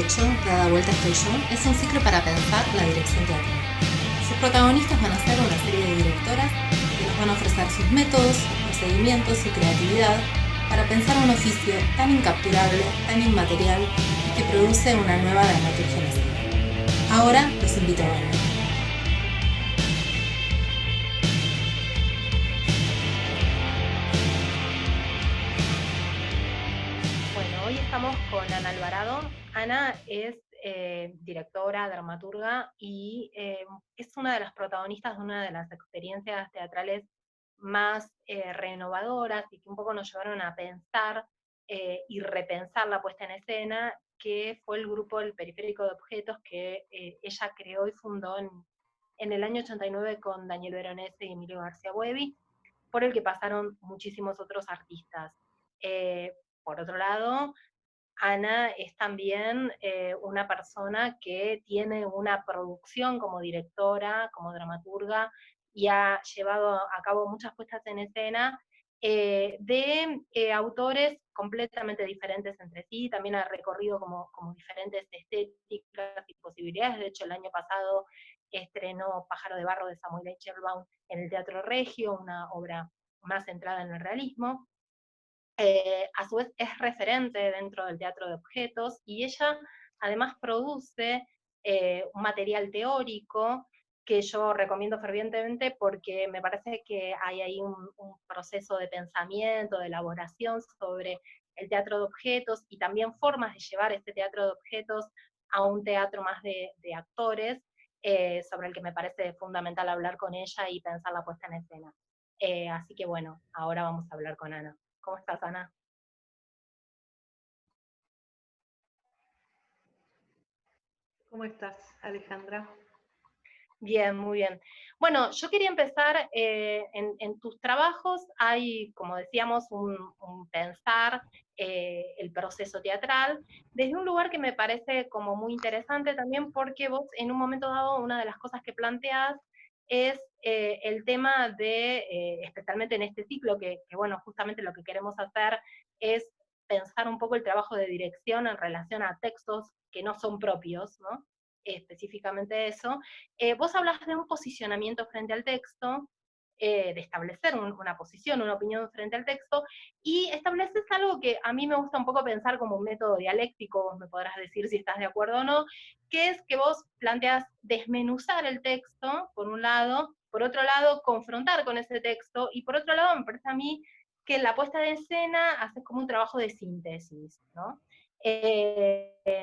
hecho, Dada Vuelta Estoy Yo es un ciclo para pensar la dirección teatral. Sus protagonistas van a ser una serie de directoras que nos van a ofrecer sus métodos, procedimientos y creatividad para pensar un oficio tan incapturable, tan inmaterial y que produce una nueva dramaturgia en escena. Ahora los invito a verlo. Bueno, hoy estamos con Ana Alvarado. Ana es directora, dramaturga y es una de las protagonistas de una de las experiencias teatrales más renovadoras y que un poco nos llevaron a pensar y repensar la puesta en escena, que fue el grupo El Periférico de Objetos que ella creó y fundó en el año 89 con Daniel Veronese y Emilio García Buevi, por el que pasaron muchísimos otros artistas. Por otro lado, Ana es también una persona que tiene una producción como directora, como dramaturga, y ha llevado a cabo muchas puestas en escena de autores completamente diferentes entre sí. También ha recorrido como diferentes estéticas y posibilidades. De hecho, el año pasado estrenó Pájaro de Barro de Samuel Eichelbaum en el Teatro Regio, una obra más centrada en el realismo. A su vez es referente dentro del teatro de objetos y ella además produce un material teórico que yo recomiendo fervientemente porque me parece que hay ahí un proceso de pensamiento, de elaboración sobre el teatro de objetos y también formas de llevar este teatro de objetos a un teatro más de actores, sobre el que me parece fundamental hablar con ella y pensar la puesta en escena. Así que bueno, ahora vamos a hablar con Ana. ¿Cómo estás, Ana? ¿Cómo estás, Alejandra? Bien, muy bien. Bueno, yo quería empezar, en tus trabajos hay, como decíamos, un pensar el proceso teatral desde un lugar que me parece como muy interesante también porque vos en un momento dado una de las cosas que planteás es el tema de, especialmente en este ciclo, que bueno, justamente lo que queremos hacer es pensar un poco el trabajo de dirección en relación a textos que no son propios, ¿no? Específicamente eso. Vos hablas de un posicionamiento frente al texto, de establecer una posición, una opinión frente al texto, y estableces algo que a mí me gusta un poco pensar como un método dialéctico, vos me podrás decir si estás de acuerdo o no, que es que vos planteas desmenuzar el texto, por un lado, por otro lado, confrontar con ese texto, y por otro lado, me parece a mí que en la puesta de escena haces como un trabajo de síntesis, ¿no?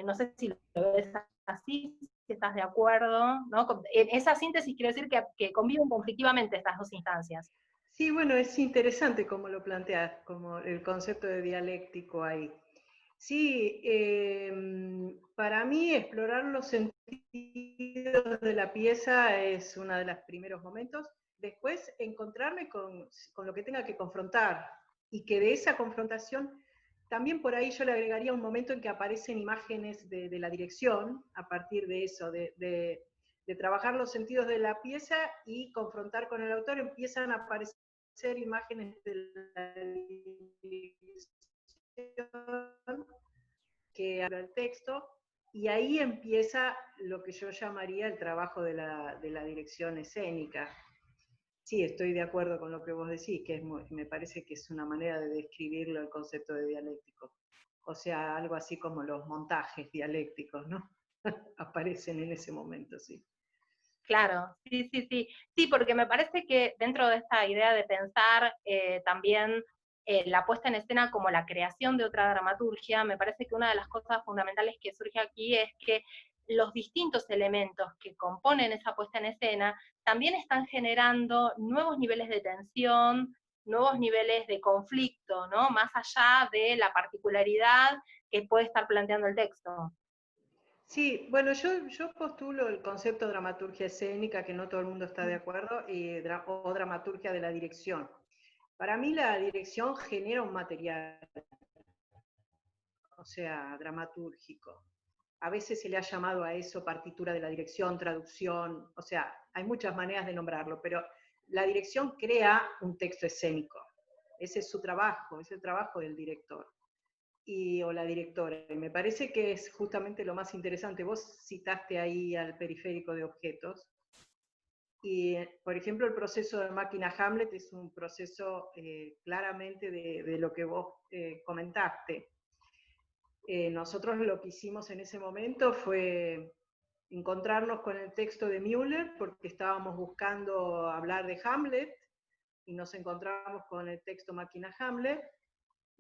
No sé si lo ves así, si estás de acuerdo, ¿no? En esa síntesis quiero decir que conviven conflictivamente estas dos instancias. Sí, bueno, es interesante cómo lo planteas, como el concepto de dialéctico ahí. Sí, para mí explorar los sentidos de la pieza es uno de los primeros momentos. Después encontrarme con lo que tenga que confrontar y que de esa confrontación, también por ahí yo le agregaría un momento en que aparecen imágenes de la dirección, a partir de eso, de trabajar los sentidos de la pieza y confrontar con el autor, empiezan a aparecer imágenes de la dirección que habla el texto, y ahí empieza lo que yo llamaría el trabajo de la dirección escénica. Sí, estoy de acuerdo con lo que vos decís, que me parece que es una manera de describirlo el concepto de dialéctico. O sea, algo así como los montajes dialécticos, ¿no? Aparecen en ese momento, sí. Claro, sí, sí, sí. Sí, porque me parece que dentro de esta idea de pensar también la puesta en escena como la creación de otra dramaturgia, me parece que una de las cosas fundamentales que surge aquí es que los distintos elementos que componen esa puesta en escena también están generando nuevos niveles de tensión, nuevos niveles de conflicto, ¿no? Más allá de la particularidad que puede estar planteando el texto. Sí, bueno, yo postulo el concepto de dramaturgia escénica, que no todo el mundo está de acuerdo, o dramaturgia de la dirección. Para mí la dirección genera un material, o sea, dramatúrgico. A veces se le ha llamado a eso partitura de la dirección, traducción, o sea, hay muchas maneras de nombrarlo, pero la dirección crea un texto escénico. Ese es su trabajo, es el trabajo del director. o la directora. Y me parece que es justamente lo más interesante. Vos citaste ahí al periférico de objetos. Y, por ejemplo, el proceso de máquina Hamlet es un proceso claramente de lo que vos comentaste. Nosotros lo que hicimos en ese momento fue encontrarnos con el texto de Müller, porque estábamos buscando hablar de Hamlet, y nos encontramos con el texto máquina Hamlet,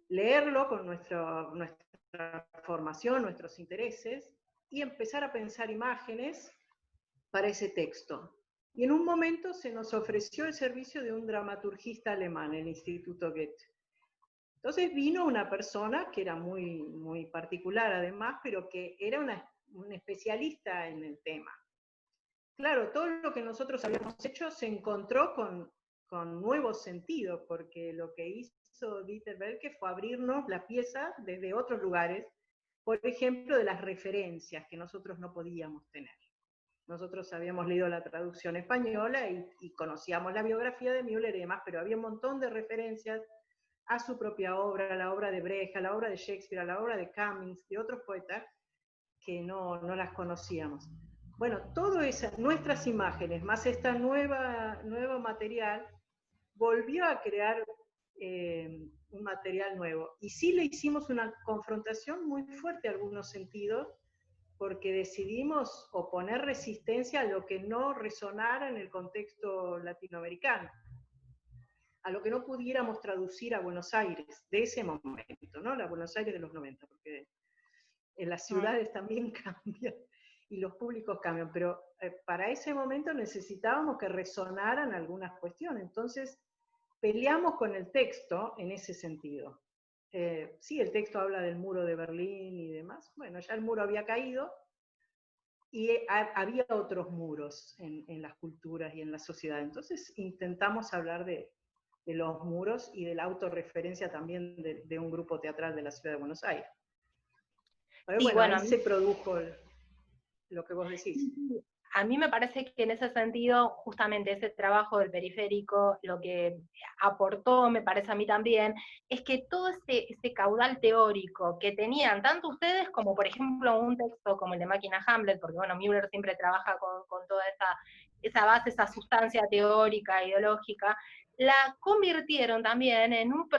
leerlo con nuestra formación, nuestros intereses, y empezar a pensar imágenes para ese texto. Y en un momento se nos ofreció el servicio de un dramaturgista alemán, el Instituto Goethe. Entonces vino una persona que era muy, muy particular además, pero que era un especialista en el tema. Claro, todo lo que nosotros habíamos hecho se encontró con nuevos sentidos, porque lo que hizo Dieter Belke fue abrirnos la pieza desde otros lugares, por ejemplo, de las referencias que nosotros no podíamos tener. Nosotros habíamos leído la traducción española y conocíamos la biografía de Müller y demás, pero había un montón de referencias a su propia obra, a la obra de Brecht, a la obra de Shakespeare, a la obra de Cummings, de otros poetas, que no las conocíamos. Bueno, todo eso, nuestras imágenes, más esta nuevo material, volvió a crear un material nuevo. Y sí le hicimos una confrontación muy fuerte en algunos sentidos, porque decidimos oponer resistencia a lo que no resonara en el contexto latinoamericano, a lo que no pudiéramos traducir a Buenos Aires de ese momento, ¿no? La Buenos Aires de los 90, porque en las ciudades también cambian y los públicos cambian, pero para ese momento necesitábamos que resonaran algunas cuestiones, entonces peleamos con el texto en ese sentido. Sí, el texto habla del muro de Berlín y demás, bueno, ya el muro había caído y había otros muros en las culturas y en la sociedad, entonces intentamos hablar de los muros y de la autorreferencia también de un grupo teatral de la ciudad de Buenos Aires. Pero Sí, bueno, ahí se produjo lo que vos decís. A mí me parece que en ese sentido, justamente ese trabajo del periférico, lo que aportó, me parece a mí también, es que todo ese caudal teórico que tenían tanto ustedes como, por ejemplo, un texto como el de Máquina Hamlet, porque bueno, Müller siempre trabaja con toda esa base, esa sustancia teórica, ideológica, la convirtieron también en un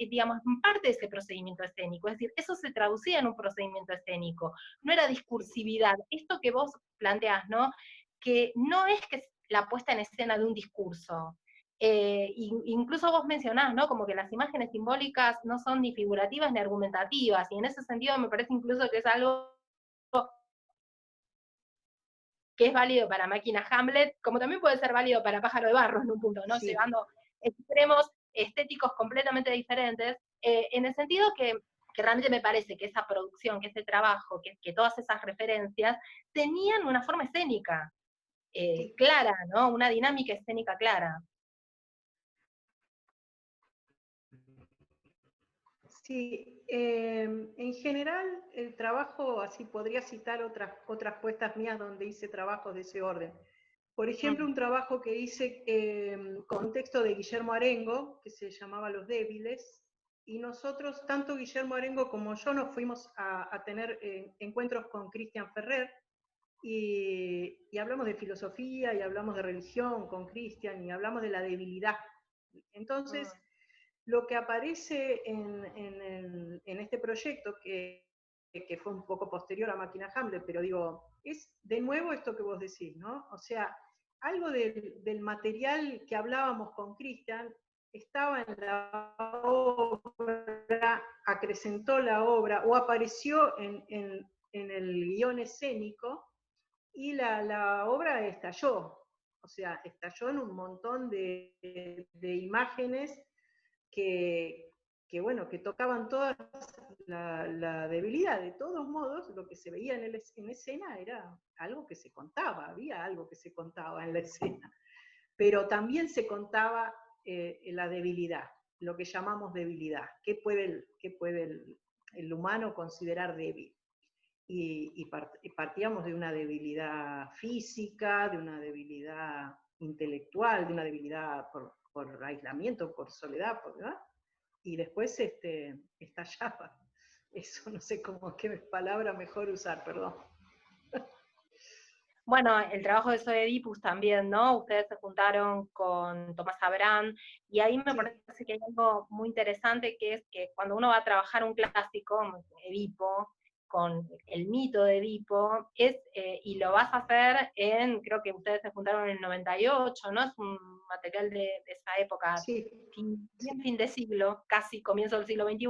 digamos, en parte de ese procedimiento escénico, es decir, eso se traducía en un procedimiento escénico, no era discursividad, esto que vos planteás, ¿no? Que no es que la puesta en escena de un discurso, incluso vos mencionás, ¿no? Como que las imágenes simbólicas no son ni figurativas ni argumentativas, y en ese sentido me parece incluso que es algo que es válido para Máquina Hamlet, como también puede ser válido para Pájaro de Barro en un punto, ¿no? Sí. Llevando extremos estéticos completamente diferentes, en el sentido que realmente me parece que esa producción, que ese trabajo, que todas esas referencias tenían una forma escénica sí. Clara, ¿no? Una dinámica escénica clara. Sí, en general el trabajo, así podría citar otras puestas mías donde hice trabajos de ese orden. Por ejemplo, un trabajo que hice con texto de Guillermo Arengo, que se llamaba Los Débiles, y nosotros, tanto Guillermo Arengo como yo, nos fuimos a tener encuentros con Cristian Ferrer, y hablamos de filosofía, y hablamos de religión con Cristian, y hablamos de la debilidad. Entonces, lo que aparece en este proyecto, que fue un poco posterior a Máquina Hamlet, pero digo, es de nuevo esto que vos decís, ¿no? O sea, algo del material que hablábamos con Cristian estaba en la obra, acrecentó la obra, o apareció en el guión escénico, y la obra estalló. O sea, estalló en un montón de imágenes que bueno, que tocaban toda la debilidad. De todos modos, lo que se veía en escena era algo que se contaba, había algo que se contaba en la escena, pero también se contaba la debilidad, lo que llamamos debilidad, qué puede el humano considerar débil. Y partíamos de una debilidad física, de una debilidad intelectual, de una debilidad por aislamiento, por soledad, ¿verdad? Y después estallaba. Eso no sé cómo, qué palabra mejor usar, perdón. Bueno, el trabajo de Zoe Edipus también, ¿no? Ustedes se juntaron con Tomás Abraham, y ahí me Sí, parece que hay algo muy interesante, que es que cuando uno va a trabajar un clásico, Edipo, con el mito de Edipo, y lo vas a hacer creo que ustedes se juntaron en el 98, ¿no? Es un material de esa época, sí, sí, bien fin de siglo, casi comienzo del siglo XXI.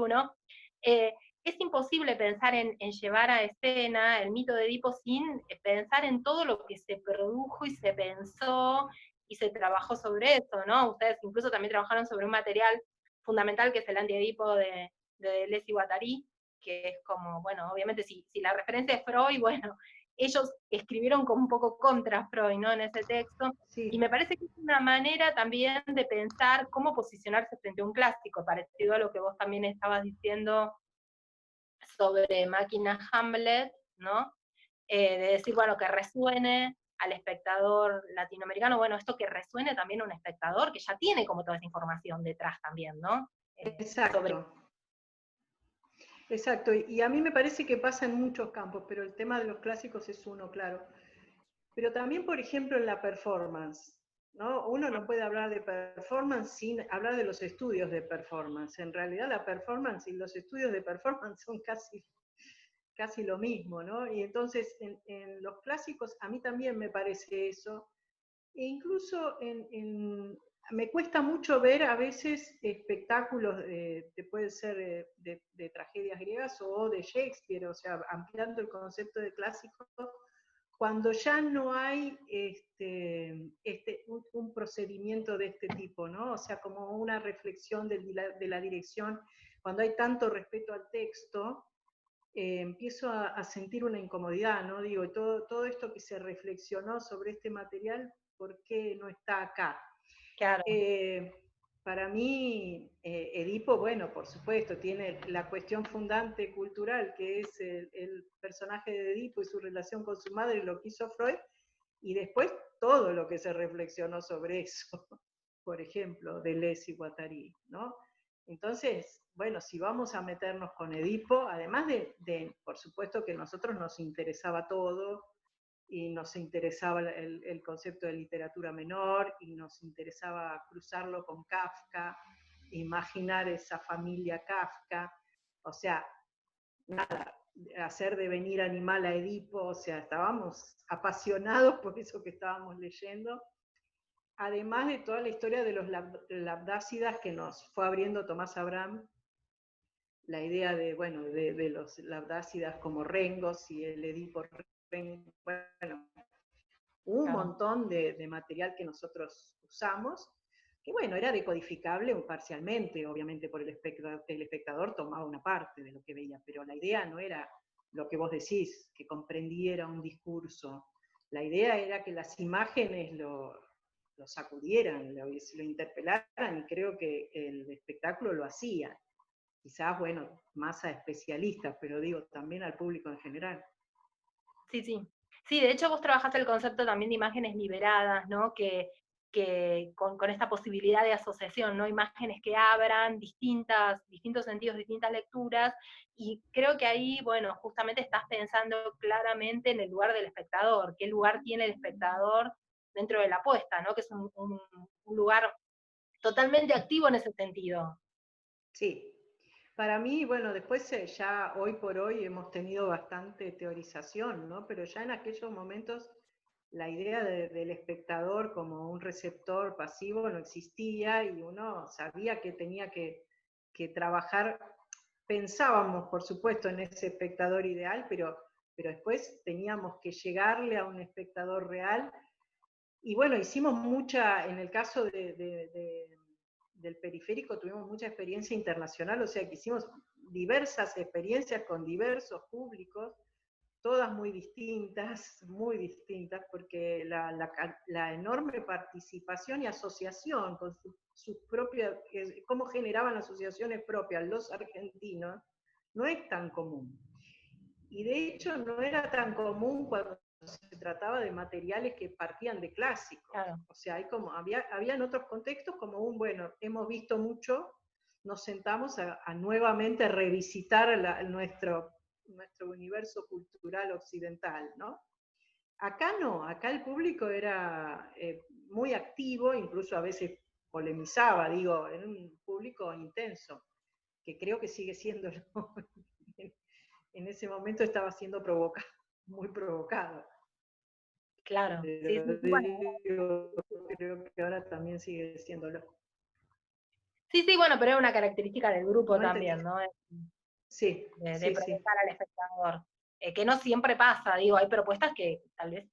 Es imposible pensar en llevar a escena el mito de Edipo sin pensar en todo lo que se produjo y se pensó y se trabajó sobre eso, ¿no? Ustedes incluso también trabajaron sobre un material fundamental que es el antiedipo de Deleuze y Guattari, que es como, bueno, obviamente si la referencia es Freud, bueno, ellos escribieron como un poco contra Freud, ¿no? En ese texto, y sí, me parece que es una manera también de pensar cómo posicionarse frente a un clásico, parecido a lo que vos también estabas diciendo sobre Máquina Hamlet, ¿no? De decir, bueno, que resuene al espectador latinoamericano, bueno, esto que resuene también a un espectador que ya tiene como toda esa información detrás también, ¿no? exacto. Sobre... Exacto, y a mí me parece que pasa en muchos campos, pero el tema de los clásicos es uno, claro. Pero también, por ejemplo, en la performance, ¿no? Uno no puede hablar de performance sin hablar de los estudios de performance. En realidad la performance y los estudios de performance son casi lo mismo, ¿no? Y entonces en los clásicos a mí también me parece eso. E incluso me cuesta mucho ver a veces espectáculos, que pueden ser de tragedias griegas o de Shakespeare, o sea, ampliando el concepto de clásico, cuando ya no hay un procedimiento de este tipo, ¿no? O sea, como una reflexión de la dirección, cuando hay tanto respeto al texto, empiezo a sentir una incomodidad, ¿no? Digo, todo esto que se reflexionó sobre este material, ¿por qué no está acá? Claro, Eh, para mí, Edipo, bueno, por supuesto, tiene la cuestión fundante cultural, que es el personaje de Edipo y su relación con su madre, lo que hizo Freud, y después todo lo que se reflexionó sobre eso, por ejemplo, Deleuze y Guattari, ¿no? Entonces, bueno, si vamos a meternos con Edipo, además por supuesto que a nosotros nos interesaba todo, y nos interesaba el concepto de literatura menor, y nos interesaba cruzarlo con Kafka, imaginar esa familia Kafka, o sea, nada, hacer devenir animal a Edipo, o sea, estábamos apasionados por eso que estábamos leyendo, además de toda la historia de los labdácidas que nos fue abriendo Tomás Abraham, la idea de, bueno, de los labdácidas como rengos y el Edipo rengo, bueno, un claro. montón de material que nosotros usamos, que bueno, era decodificable parcialmente, obviamente por el espectador tomaba una parte de lo que veía, pero la idea no era lo que vos decís, que comprendiera un discurso. La idea era que las imágenes lo sacudieran, lo interpelaran, y creo que el espectáculo lo hacía. Quizás, bueno, más a especialistas, pero digo, también al público en general. Sí, sí. Sí, de hecho vos trabajaste el concepto también de imágenes liberadas, ¿no? Que con esta posibilidad de asociación, ¿no? Imágenes que abran distintos sentidos, distintas lecturas, y creo que ahí, bueno, justamente estás pensando claramente en el lugar del espectador, qué lugar tiene el espectador dentro de la apuesta, ¿no? Que es un lugar totalmente activo en ese sentido. Sí, para mí, bueno, después ya hoy por hoy hemos tenido bastante teorización, ¿no? Pero ya en aquellos momentos la idea del espectador como un receptor pasivo no existía, y uno sabía que tenía que trabajar, pensábamos por supuesto en ese espectador ideal, pero después teníamos que llegarle a un espectador real. Y bueno, hicimos mucha, en el caso del periférico tuvimos mucha experiencia internacional, o sea que hicimos diversas experiencias con diversos públicos, todas muy distintas, porque la enorme participación y asociación con sus propias, cómo generaban asociaciones propias los argentinos, no es tan común. Y de hecho no era tan común cuando se trataba de materiales que partían de clásicos. Claro. O sea, había en otros contextos como bueno, hemos visto mucho, nos sentamos a nuevamente revisitar nuestro universo cultural occidental, ¿no? Acá no, acá el público era muy activo, incluso a veces polemizaba, digo, era un público intenso, que creo que sigue siendo, ¿no? En ese momento estaba siendo muy provocado. Claro, sí, sí, Pero sí, bueno, digo, creo que ahora también sigue siéndolo. sí, sí, bueno, pero es una característica del grupo ¿No entendí? también, ¿no? Sí, De sí, sí. provocar al espectador. Que no siempre pasa, digo, hay propuestas que tal vez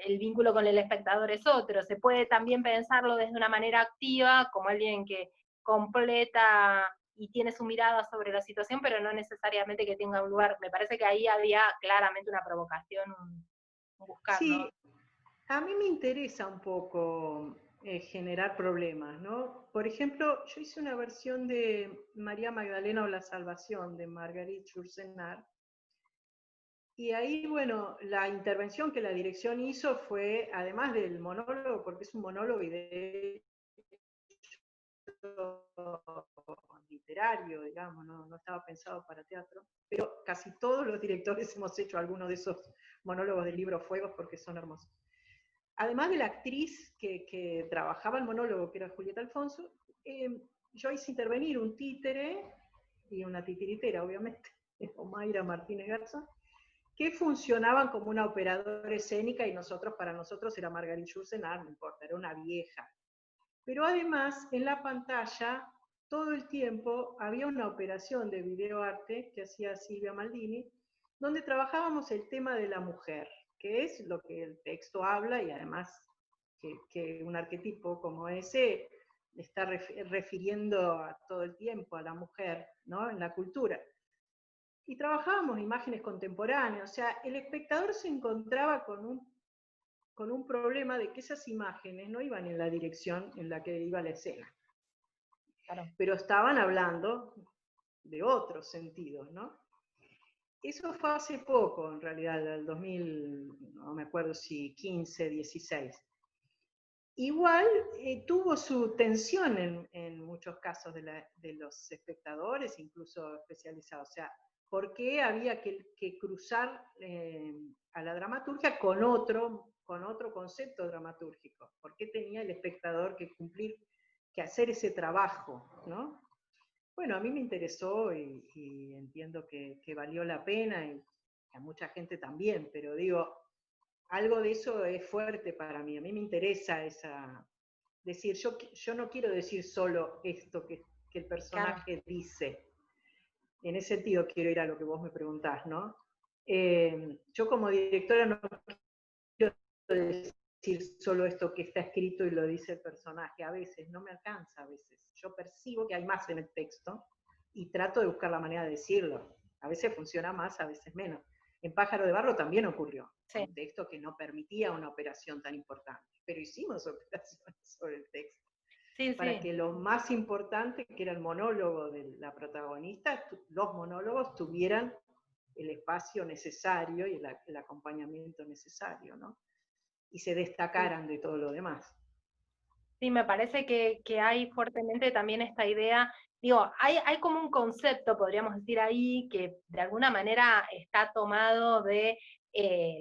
el vínculo con el espectador es otro, se puede también pensarlo desde una manera activa, como alguien que completa y tiene su mirada sobre la situación, pero no necesariamente que tenga un lugar. Me parece que ahí había claramente una provocación, un buscar, ¿no? Sí, a mí me interesa un poco generar problemas, ¿no? Por ejemplo, yo hice una versión de María Magdalena o la Salvación de Marguerite Yourcenar, y ahí, bueno, la intervención que la dirección hizo fue, además del monólogo, porque es un monólogo y de literario, digamos, no estaba pensado para teatro, pero casi todos los directores hemos hecho alguno de esos monólogos del libro Fuegos porque son hermosos. Además de la actriz que trabajaba el monólogo, que era Julieta Alfonso, yo hice intervenir un títere y una titiritera, obviamente, Omaira Martínez Garza, que funcionaban como una operadora escénica y para nosotros era Margarita Yourcenar, no importa, era una vieja. Pero además, en la pantalla, todo el tiempo había una operación de videoarte que hacía Silvia Maldini, donde trabajábamos el tema de la mujer, que es lo que el texto habla y además que un arquetipo como ese está refiriendo a todo el tiempo a la mujer, ¿no? En la cultura. Y trabajábamos imágenes contemporáneas, o sea, el espectador se encontraba con un problema de que esas imágenes no iban en la dirección en la que iba la escena, Claro. pero estaban hablando de otros sentidos, ¿no? Eso fue hace poco, en realidad, el 2000, no me acuerdo si 15, 16. Igual tuvo su tensión en muchos casos de los espectadores, incluso especializados. O sea, ¿por qué había que cruzar a la dramaturgia con otro concepto dramatúrgico? ¿Por qué tenía el espectador que cumplir, que hacer ese trabajo, ¿no? Bueno, a mí me interesó y entiendo que valió la pena y a mucha gente también, pero digo, algo de eso es fuerte para mí. A mí me interesa decir, yo no quiero decir solo esto que el Claro. personaje dice. En ese sentido quiero ir a lo que vos me preguntás, ¿no? Yo como directora no quiero decir solo esto que está escrito y lo dice el personaje. A veces, no me alcanza a veces. Yo percibo que hay más en el texto y trato de buscar la manera de decirlo. A veces funciona más, a veces menos. En Pájaro de Barro también ocurrió, Sí. un texto que no permitía una operación tan importante, pero hicimos operaciones sobre el texto. Sí, Para sí. que lo más importante, que era el monólogo de la protagonista, los monólogos tuvieran el espacio necesario y el acompañamiento necesario, ¿no? Y se destacaran de todo lo demás. Sí, me parece que hay fuertemente también esta idea, digo, hay como un concepto, podríamos decir ahí, que de alguna manera está tomado de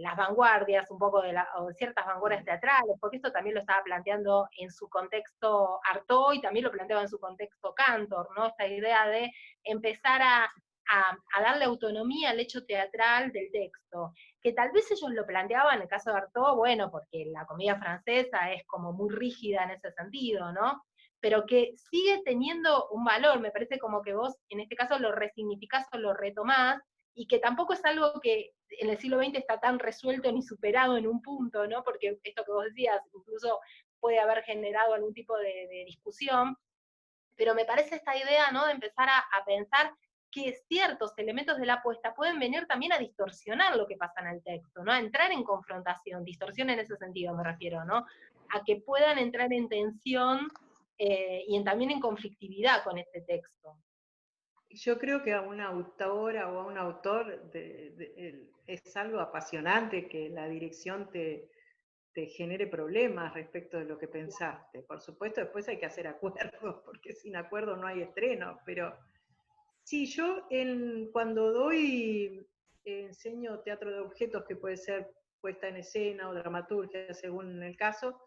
las vanguardias, un poco o de ciertas vanguardias teatrales, porque esto también lo estaba planteando en su contexto Artaud y también lo planteaba en su contexto Cantor, ¿no? Esta idea de empezar a darle autonomía al hecho teatral del texto, que tal vez ellos lo planteaban en el caso de Artaud, bueno, porque la comedia francesa es como muy rígida en ese sentido, ¿no? Pero que sigue teniendo un valor, me parece como que vos en este caso lo resignificás o lo retomás, y que tampoco es algo que en el siglo XX está tan resuelto ni superado en un punto, ¿no? Porque esto que vos decías, incluso puede haber generado algún tipo de discusión, pero me parece esta idea, ¿no? De empezar a pensar que ciertos elementos de la apuesta pueden venir también a distorsionar lo que pasa en el texto, ¿no? A entrar en confrontación, distorsión en ese sentido me refiero, ¿no? A que puedan entrar en tensión también en conflictividad con este texto. Yo creo que a una autora o a un autor es algo apasionante que la dirección te genere problemas respecto de lo que pensaste. Por supuesto, después hay que hacer acuerdos, porque sin acuerdo no hay estreno, pero sí, yo cuando enseño teatro de objetos, que puede ser puesta en escena o dramaturgia, según el caso,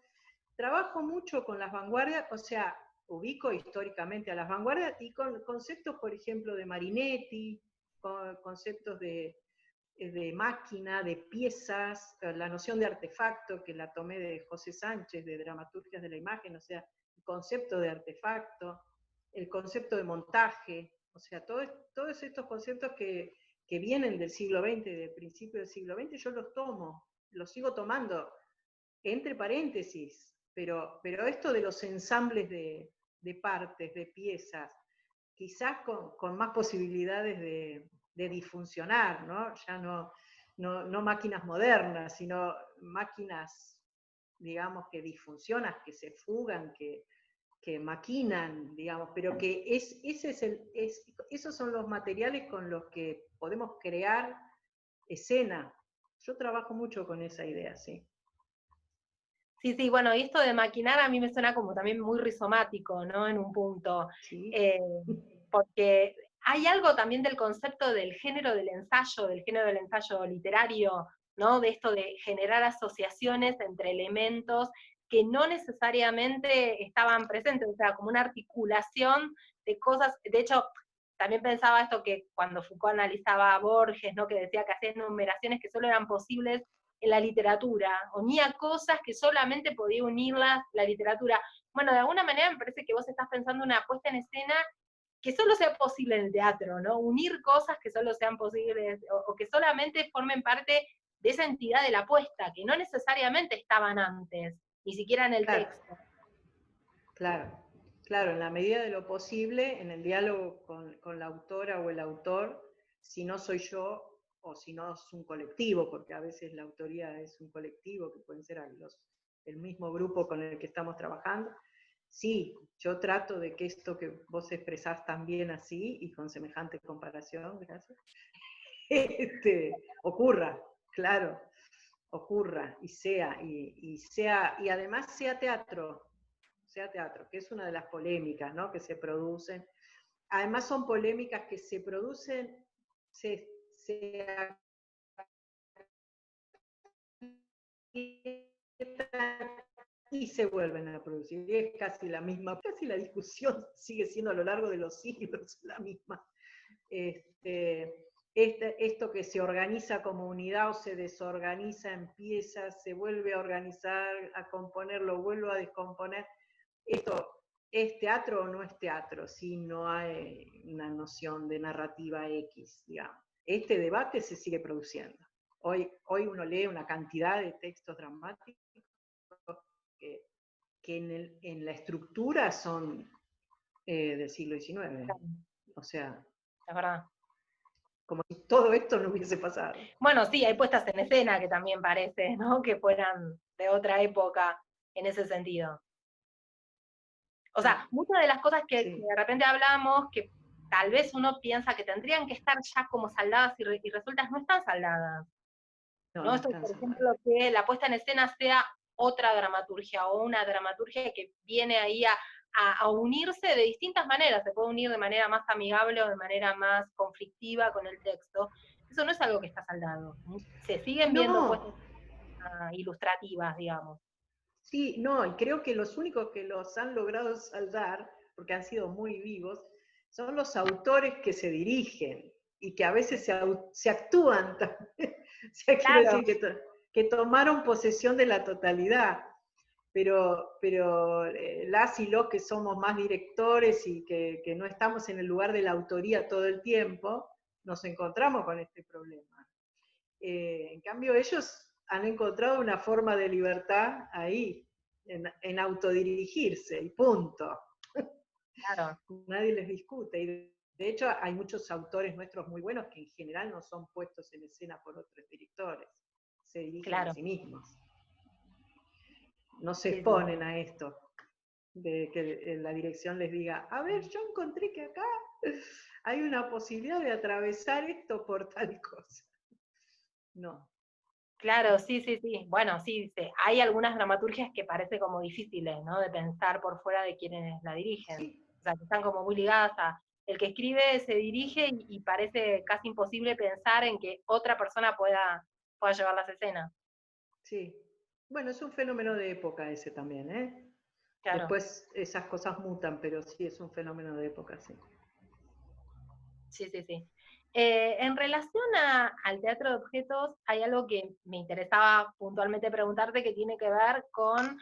trabajo mucho con las vanguardias, o sea, ubico históricamente a las vanguardias y con conceptos, por ejemplo, de Marinetti, con conceptos de máquina, de piezas, la noción de artefacto, que la tomé de José Sánchez, de Dramaturgias de la Imagen, o sea, el concepto de artefacto, el concepto de montaje, o sea, todos estos conceptos que vienen del siglo XX, del principio del siglo XX, yo los tomo, los sigo tomando, entre paréntesis, pero esto de los ensambles de partes, de piezas, quizás con más posibilidades de disfuncionar, ¿no? Ya no máquinas modernas, sino máquinas, digamos, que disfuncionan, que se fugan, que maquinan, digamos, pero que esos son los materiales con los que podemos crear escena. Yo trabajo mucho con esa idea, sí. Sí, sí, bueno, y esto de maquinar a mí me suena como también muy rizomático, ¿no? En un punto. Sí. Porque hay algo también del concepto del género del ensayo literario, ¿no? De esto de generar asociaciones entre elementos que no necesariamente estaban presentes, o sea, como una articulación de cosas. De hecho, también pensaba esto que cuando Foucault analizaba a Borges, ¿no? Que decía que hacía enumeraciones que solo eran posibles en la literatura, unía cosas que solamente podía unirlas la literatura. Bueno, de alguna manera me parece que vos estás pensando una puesta en escena que solo sea posible en el teatro, ¿no? Unir cosas que solo sean posibles, o que solamente formen parte de esa entidad de la puesta, que no necesariamente estaban antes, ni siquiera en el texto. Claro, en la medida de lo posible, en el diálogo con la autora o el autor, si no soy yo, o si no es un colectivo, porque a veces la autoría es un colectivo, que pueden ser el mismo grupo con el que estamos trabajando. Sí, yo trato de que esto que vos expresás también así, y con semejante comparación, gracias, ocurra, claro, ocurra, y sea, y además sea teatro, que es una de las polémicas, ¿no?, que se producen. Además son polémicas que se producen, y se vuelven a producir. Y es casi la misma, casi la discusión sigue siendo a lo largo de los siglos la misma. Esto que se organiza como unidad o se desorganiza en piezas, se vuelve a organizar, a componer, lo vuelve a descomponer. Esto es teatro o no es teatro, si no hay una noción de narrativa X, digamos. Este debate se sigue produciendo. Hoy uno lee una cantidad de textos dramáticos que en la estructura son del siglo XIX. O sea, es verdad. Como si todo esto no hubiese pasado. Bueno, sí, hay puestas en escena que también parece, ¿no? Que fueran de otra época en ese sentido. O sea, muchas de las cosas que de repente hablamos, que tal vez uno piensa que tendrían que estar ya como saldadas y resulta no están saldadas. ¿no? Esto, por ejemplo, que la puesta en escena sea otra dramaturgia o una dramaturgia que viene ahí a unirse de distintas maneras, se puede unir de manera más amigable o de manera más conflictiva con el texto. Eso no es algo que está saldado. Se siguen viendo puestas ilustrativas, digamos. Sí, no, y creo que los únicos que los han logrado saldar, porque han sido muy vivos, son los autores que se dirigen y que a veces se actúan también. O sea, Claro. Quiero decir que tomaron posesión de la totalidad, pero las y los que somos más directores y que no estamos en el lugar de la autoría todo el tiempo, nos encontramos con este problema. En cambio, ellos han encontrado una forma de libertad ahí, en autodirigirse, y punto. Claro. Nadie les discute. Y de hecho, hay muchos autores nuestros muy buenos que en general no son puestos en escena por otros directores. Se dirigen a sí mismos. No se exponen a esto, de que la dirección les diga, a ver, yo encontré que acá hay una posibilidad de atravesar esto por tal cosa. No. Claro, sí, sí, sí. Bueno, sí, sí, hay algunas dramaturgias que parece como difíciles, ¿no? De pensar por fuera de quienes la dirigen. Sí, O sea, que están como muy ligadas a el que escribe se dirige y parece casi imposible pensar en que otra persona pueda llevar las escenas. sí. Bueno, es un fenómeno de época ese también, ¿eh? Claro, Después esas cosas mutan, pero sí es un fenómeno de época, sí. sí, sí, sí. En relación al teatro de objetos, hay algo que me interesaba puntualmente preguntarte que tiene que ver con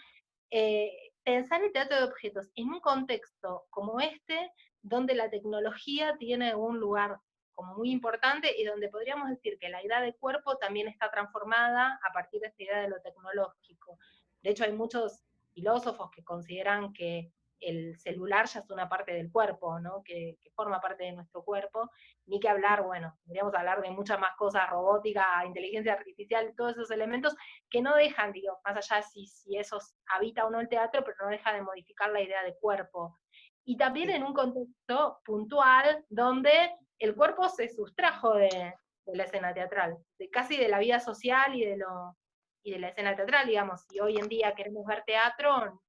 pensar el teatro de objetos en un contexto como este, donde la tecnología tiene un lugar como muy importante y donde podríamos decir que la idea de cuerpo también está transformada a partir de esta idea de lo tecnológico. De hecho, hay muchos filósofos que consideran que el celular ya es una parte del cuerpo, ¿no? Que forma parte de nuestro cuerpo, ni que hablar, bueno, podríamos hablar de muchas más cosas, robótica, inteligencia artificial, todos esos elementos que no dejan, digo, más allá de si eso habita o no el teatro, pero no deja de modificar la idea de cuerpo. Y también Sí. en un contexto puntual donde el cuerpo se sustrajo de la escena teatral, casi de la vida social y de la escena teatral, digamos. Si hoy en día queremos ver teatro,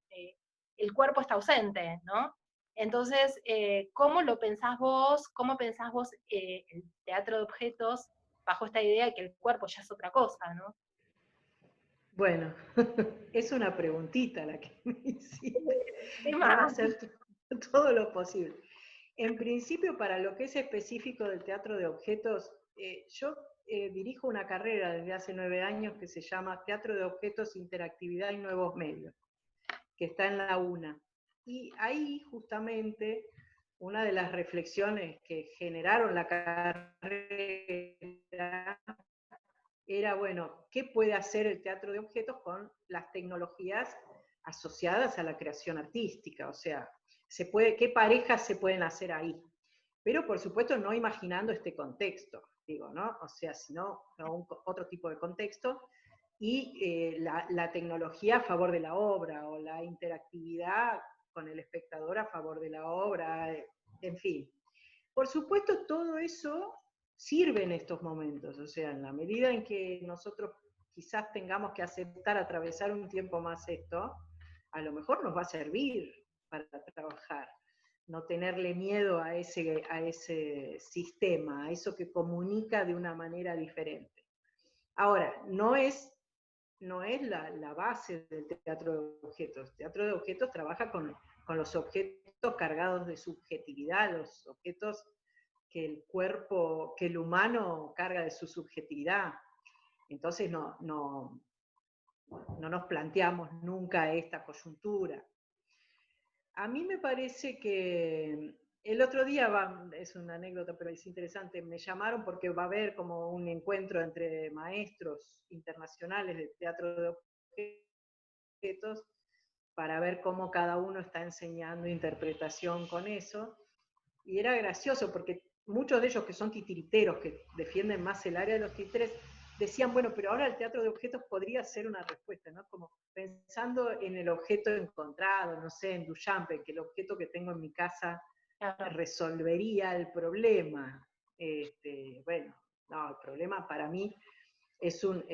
el cuerpo está ausente, ¿no? Entonces, ¿cómo lo pensás vos? ¿Cómo pensás vos el teatro de objetos bajo esta idea de que el cuerpo ya es otra cosa, ¿no? Bueno, es una preguntita la que me hiciste. Voy a Tema. hacer todo lo posible. En principio, para lo que es específico del teatro de objetos, yo dirijo una carrera desde hace 9 años que se llama Teatro de Objetos, Interactividad y Nuevos Medios, que está en la UNA. Y ahí justamente una de las reflexiones que generaron la carrera era, bueno, ¿qué puede hacer el teatro de objetos con las tecnologías asociadas a la creación artística? O sea, ¿qué parejas se pueden hacer ahí? Pero por supuesto no imaginando este contexto, digo, ¿no? O sea, sino otro tipo de contexto, y la tecnología a favor de la obra, o la interactividad con el espectador a favor de la obra, en fin. Por supuesto, todo eso sirve en estos momentos, o sea, en la medida en que nosotros quizás tengamos que aceptar atravesar un tiempo más esto, a lo mejor nos va a servir para trabajar, no tenerle miedo a ese sistema, a eso que comunica de una manera diferente. Ahora, no es la base del teatro de objetos. El teatro de objetos trabaja con los objetos cargados de subjetividad, los objetos que el cuerpo, que el humano carga de su subjetividad. Entonces no nos planteamos nunca esta coyuntura. A mí me parece que el otro día, es una anécdota, pero es interesante, me llamaron porque va a haber como un encuentro entre maestros internacionales de teatro de objetos para ver cómo cada uno está enseñando interpretación con eso. Y era gracioso porque muchos de ellos que son titiriteros, que defienden más el área de los títeres, decían, bueno, pero ahora el teatro de objetos podría ser una respuesta, ¿no? Como pensando en el objeto encontrado, no sé, en Duchamp, que el objeto que tengo en mi casa Claro. resolvería el problema. Bueno, no, el problema para mí es un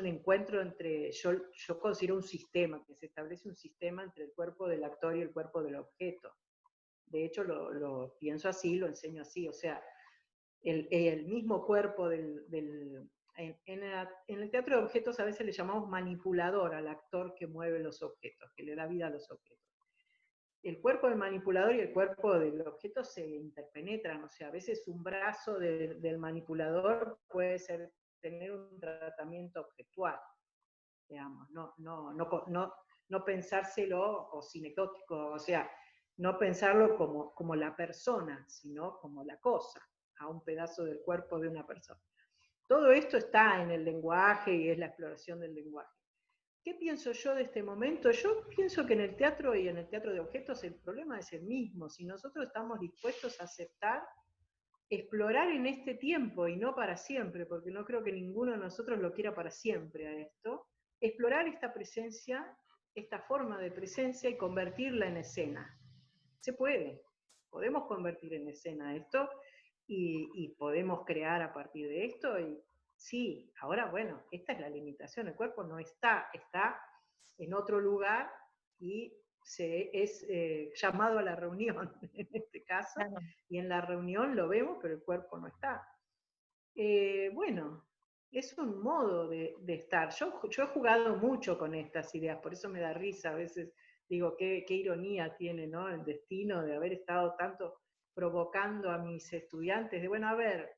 encuentro entre, yo considero un sistema, que se establece un sistema entre el cuerpo del actor y el cuerpo del objeto. De hecho, lo pienso así, lo enseño así, o sea, el mismo cuerpo en el teatro de objetos a veces le llamamos manipulador al actor que mueve los objetos, que le da vida a los objetos. El cuerpo del manipulador y el cuerpo del objeto se interpenetran, o sea, a veces un brazo del manipulador puede tener un tratamiento objetual, digamos, no pensárselo o sinecdótico, o sea, no pensarlo como la persona, sino como la cosa, a un pedazo del cuerpo de una persona. Todo esto está en el lenguaje y es la exploración del lenguaje. ¿Qué pienso yo de este momento? Yo pienso que en el teatro y en el teatro de objetos el problema es el mismo. Si nosotros estamos dispuestos a aceptar, explorar en este tiempo y no para siempre, porque no creo que ninguno de nosotros lo quiera para siempre a esto, explorar esta presencia, esta forma de presencia y convertirla en escena. Se puede, podemos convertir en escena esto y podemos crear a partir de esto y sí, ahora bueno, esta es la limitación, el cuerpo no está en otro lugar y es llamado a la reunión, en este caso, Claro. y en la reunión lo vemos, pero el cuerpo no está. Bueno, es un modo de estar. Yo he jugado mucho con estas ideas, por eso me da risa a veces. Digo, qué ironía tiene, ¿no? El destino de haber estado tanto provocando a mis estudiantes de, bueno, a ver,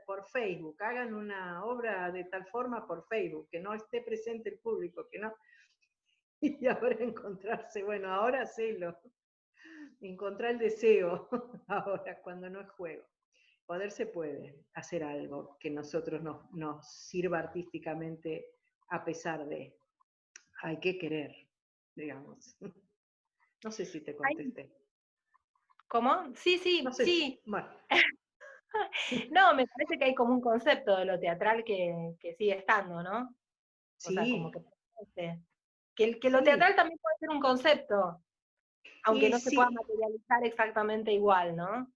por Facebook, hagan una obra de tal forma por Facebook, que no esté presente el público, que no. Y ahora encontrarse, bueno, ahora hacelo. Encontrar el deseo, ahora, cuando no es juego. Poder se puede hacer algo que nosotros nos sirva artísticamente a pesar de. Hay que querer, digamos. No sé si te contesté. ¿Cómo? Sí, No sí, sé si, sí. bueno. No, me parece que hay como un concepto de lo teatral que sigue estando, ¿no? O sea, como Sí, que lo sí, teatral también puede ser un concepto, aunque y no se pueda sí, materializar exactamente igual, ¿no?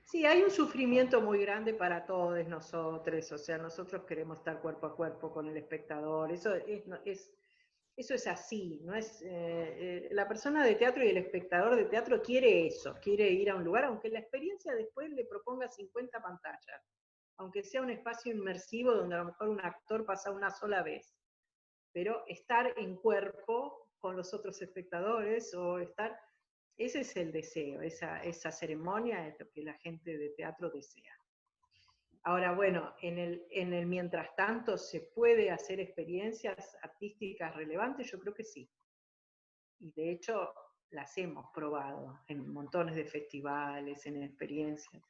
sí, hay un sufrimiento muy grande para todos nosotros, o sea, nosotros queremos estar cuerpo a cuerpo con el espectador, eso es así, no es, la persona de teatro y el espectador de teatro quiere eso, quiere ir a un lugar, aunque la experiencia después le proponga 50 pantallas, aunque sea un espacio inmersivo donde a lo mejor un actor pasa una sola vez, pero estar en cuerpo con los otros espectadores o estar, ese es el deseo, esa ceremonia es lo que la gente de teatro desea. Ahora, bueno, en el mientras tanto, ¿se puede hacer experiencias artísticas relevantes? Yo creo que sí. Y de hecho, las hemos probado en montones de festivales, en experiencias.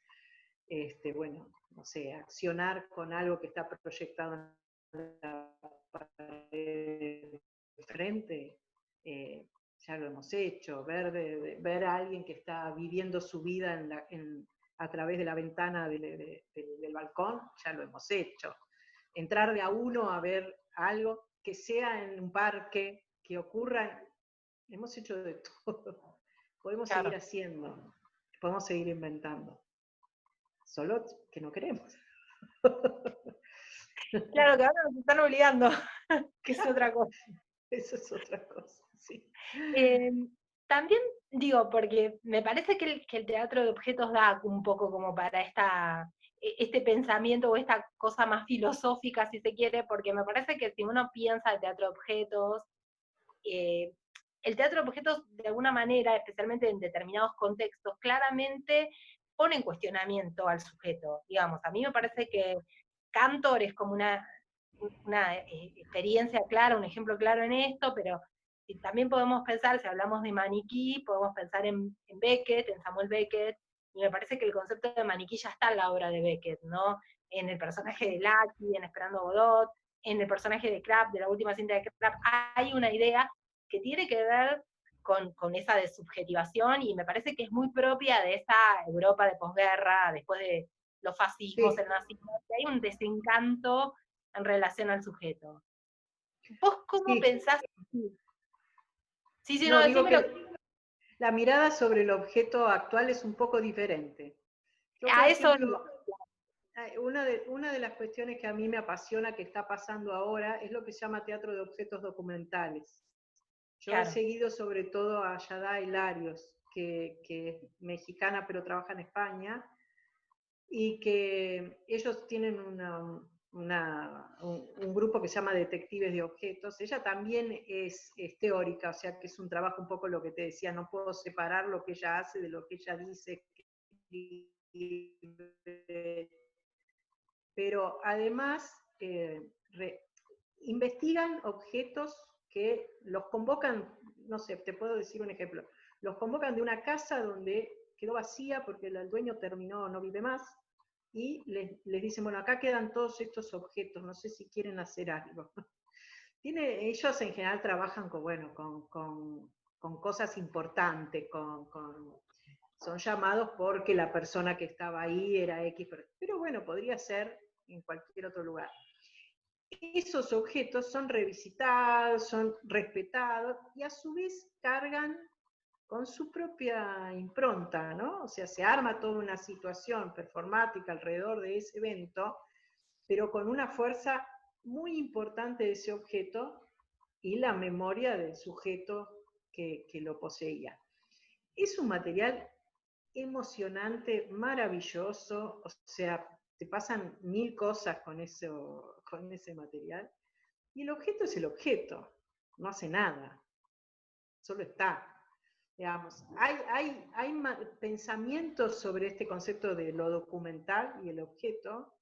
Bueno, no sé, accionar con algo que está proyectado en la pared de frente, ya lo hemos hecho. Ver a alguien que está viviendo su vida a través de la ventana del balcón, ya lo hemos hecho. Entrar de a uno a ver algo que sea en un parque, que ocurra, hemos hecho de todo. Podemos Claro. seguir haciendo, podemos seguir inventando. Solo que no queremos. Claro, que ahora nos están obligando, que es otra cosa. Eso es otra cosa, sí. Eh, También digo, porque me parece que el teatro de objetos da un poco como para este pensamiento o esta cosa más filosófica, si se quiere, porque me parece que si uno piensa el teatro de objetos, eh, el teatro de objetos de alguna manera, especialmente en determinados contextos, claramente pone en cuestionamiento al sujeto. Digamos, a mí me parece que Cantor es como una experiencia clara, un ejemplo claro en esto, pero también podemos pensar, si hablamos de maniquí, podemos pensar en Beckett, en Samuel Beckett, y me parece que el concepto de maniquí ya está en la obra de Beckett, ¿no? En el personaje de Lucky, en Esperando a Godot, en el personaje de Krapp, de la última cinta de Krapp, hay una idea que tiene que ver con esa desubjetivación, y me parece que es muy propia de esa Europa de posguerra, después de los fascismos, Sí. el nazismo, que hay un desencanto en relación al sujeto. ¿Vos cómo Sí. pensás? Sí, sí, no, No, digo decímelo. que la mirada sobre el objeto actual es un poco diferente. Yo, por A eso, ejemplo, una de las cuestiones que a mí me apasiona que está pasando ahora es lo que se llama teatro de objetos documentales. Yo he claro, seguido sobre todo a Yadá Hilarios, que es mexicana pero trabaja en España, y que ellos tienen un grupo que se llama Detectives de Objetos. Ella también es teórica, o sea que es un trabajo un poco lo que te decía, no puedo separar lo que ella hace de lo que ella dice, pero además investigan objetos que los convocan, no sé, te puedo decir un ejemplo, los convocan de una casa donde quedó vacía porque el dueño terminó, no vive más, y les dicen, bueno, acá quedan todos estos objetos, no sé si quieren hacer algo. Ellos en general trabajan con cosas importantes, son llamados porque la persona que estaba ahí era X, pero bueno, podría ser en cualquier otro lugar. Esos objetos son revisitados, son respetados y a su vez cargan con su propia impronta, ¿no? O sea, se arma toda una situación performática alrededor de ese evento pero con una fuerza muy importante de ese objeto y la memoria del sujeto que lo poseía. Es un material emocionante, maravilloso, o sea, te pasan 1000 cosas con ese material, y el objeto es el objeto, no hace nada, solo está. Digamos, hay pensamientos sobre este concepto de lo documental y el objeto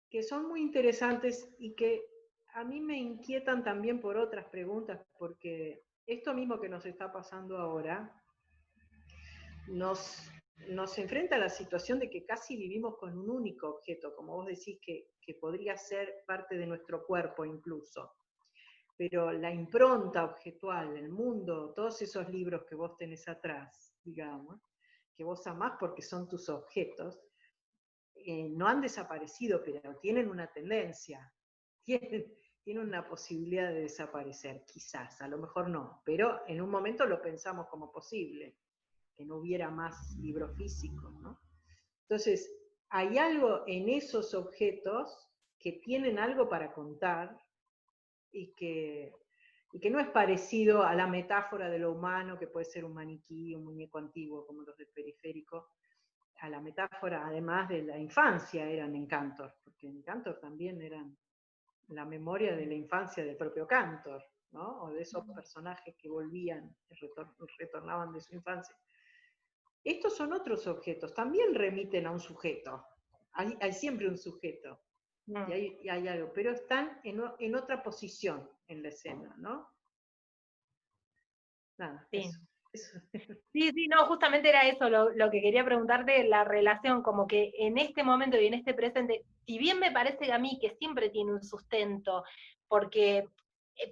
que son muy interesantes y que a mí me inquietan también por otras preguntas, porque esto mismo que nos está pasando ahora nos enfrenta a la situación de que casi vivimos con un único objeto, como vos decís, que podría ser parte de nuestro cuerpo incluso. Pero la impronta objetual, el mundo, todos esos libros que vos tenés atrás, digamos, que vos amás porque son tus objetos, no han desaparecido, pero tienen una tendencia, tienen una posibilidad de desaparecer, quizás, a lo mejor no, pero en un momento lo pensamos como posible, que no hubiera más libros físicos, ¿no? Entonces, hay algo en esos objetos que tienen algo para contar y que no es parecido a la metáfora de lo humano, que puede ser un maniquí, un muñeco antiguo como los del periférico, a la metáfora, además de la infancia, eran en Cantor, porque en Cantor también eran la memoria de la infancia del propio Cantor, ¿no? O de esos personajes que volvían y retornaban de su infancia. Estos son otros objetos, también remiten a un sujeto, hay siempre un sujeto, y hay algo, pero están en otra posición en la escena, ¿no? Nada, Sí. eso. Sí, sí, no, justamente era eso lo que quería preguntarte, la relación, como que en este momento y en este presente, si bien me parece a mí que siempre tiene un sustento, porque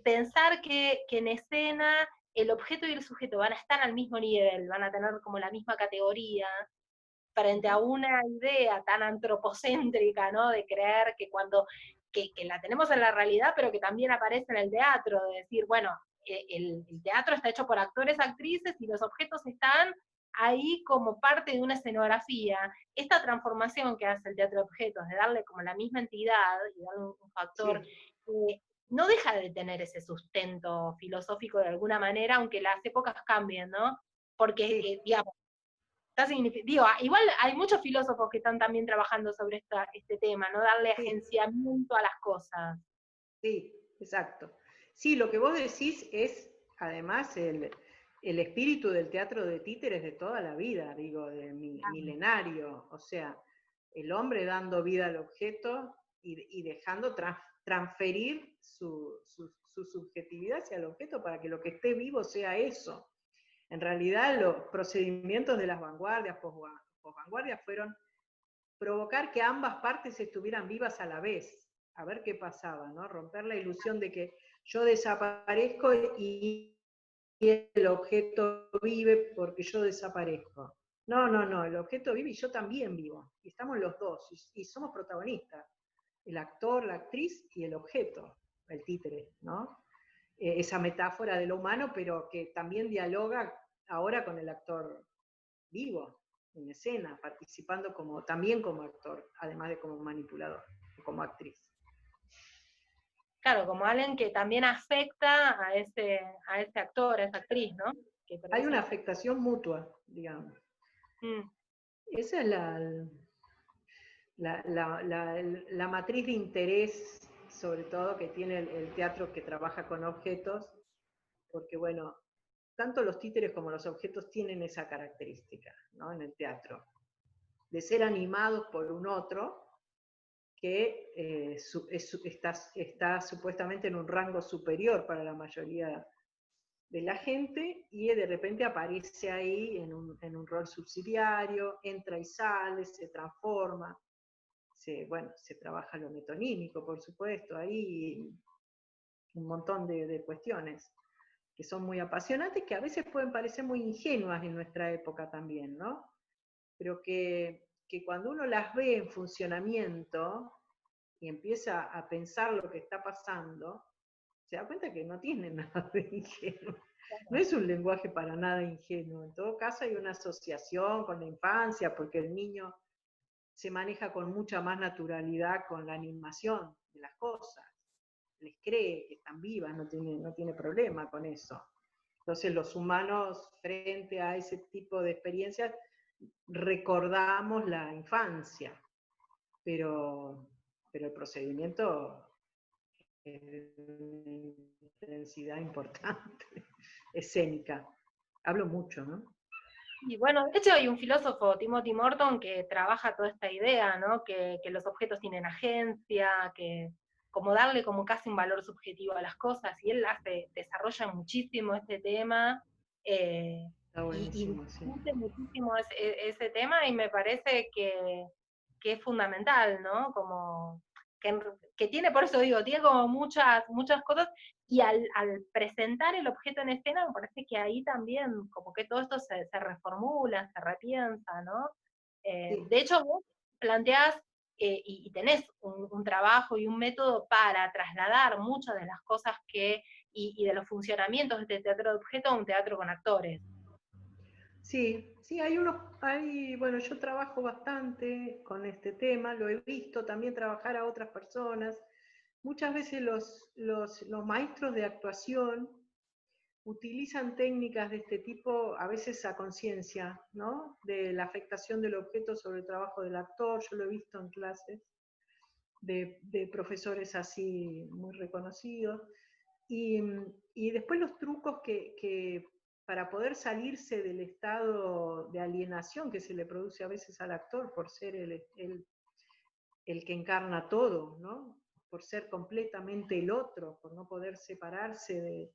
pensar que en escena el objeto y el sujeto van a estar al mismo nivel, van a tener como la misma categoría, frente a una idea tan antropocéntrica, ¿no? De creer que que la tenemos en la realidad, pero que también aparece en el teatro, de decir, bueno, el teatro está hecho por actores, actrices, y los objetos están ahí como parte de una escenografía. Esta transformación que hace el teatro de objetos, de darle como la misma entidad y darle un factor, no deja de tener ese sustento filosófico de alguna manera, aunque las épocas cambien, ¿no? Porque, digamos, digo, igual hay muchos filósofos que están también trabajando sobre este tema, ¿no? Darle agenciamiento a las cosas. Sí, exacto. Sí, lo que vos decís es, además, el espíritu del teatro de títeres de toda la vida, digo, milenario. O sea, el hombre dando vida al objeto y dejando transferir su subjetividad hacia el objeto para que lo que esté vivo sea eso. En realidad, los procedimientos de las vanguardias, posvanguardias, fueron provocar que ambas partes estuvieran vivas a la vez, a ver qué pasaba, ¿no? Romper la ilusión de que yo desaparezco y el objeto vive porque yo desaparezco. No, no, no, el objeto vive y yo también vivo. Y estamos los dos, y somos protagonistas. El actor, la actriz y el objeto, el títere, ¿no? Esa metáfora de lo humano, pero que también dialoga ahora con el actor vivo, en escena, participando también como actor, además de como manipulador, como actriz. Claro, como alguien que también afecta a ese actor, a esa actriz, ¿no? Hay una afectación mutua, digamos. Esa es la matriz de interés, sobre todo, que tiene el teatro que trabaja con objetos, porque, bueno, tanto los títeres como los objetos tienen esa característica, ¿no? En el teatro, de ser animados por un otro que está supuestamente en un rango superior para la mayoría de la gente, y de repente aparece ahí en un rol subsidiario, entra y sale, se transforma, se trabaja lo metonímico, por supuesto, ahí un montón de cuestiones que son muy apasionantes, que a veces pueden parecer muy ingenuas en nuestra época también, ¿no? Pero que cuando uno las ve en funcionamiento y empieza a pensar lo que está pasando, se da cuenta que no tiene nada de ingenuo. No es un lenguaje para nada ingenuo. En todo caso hay una asociación con la infancia, porque el niño se maneja con mucha más naturalidad con la animación de las cosas. Les cree que están vivas, no tiene problema con eso. Entonces los humanos frente a ese tipo de experiencias recordamos la infancia, pero el procedimiento es de una intensidad importante, escénica. Hablo mucho, ¿no? Y bueno, de hecho hay un filósofo, Timothy Morton, que trabaja toda esta idea, ¿no? Que los objetos tienen agencia, que como darle como casi un valor subjetivo a las cosas, y él desarrolla muchísimo este tema, Está y buenísimo, sí. discute muchísimo ese tema, y me parece que es fundamental, ¿no? Como que tiene, por eso digo, tiene como muchas cosas, y al presentar el objeto en escena, me parece que ahí también como que todo esto se reformula, se repiensa, ¿no? Sí. De hecho, vos planteás y tenés un trabajo y un método para trasladar muchas de las cosas y de los funcionamientos de este teatro de objeto a un teatro con actores. Sí, sí, bueno, yo trabajo bastante con este tema, lo he visto también trabajar a otras personas. Muchas veces los maestros de actuación utilizan técnicas de este tipo, a veces a conciencia, ¿no? De la afectación del objeto sobre el trabajo del actor, yo lo he visto en clases de profesores así muy reconocidos. Y después los trucos que para poder salirse del estado de alienación que se le produce a veces al actor por ser el que encarna todo, ¿no? Por ser completamente el otro, por no poder separarse de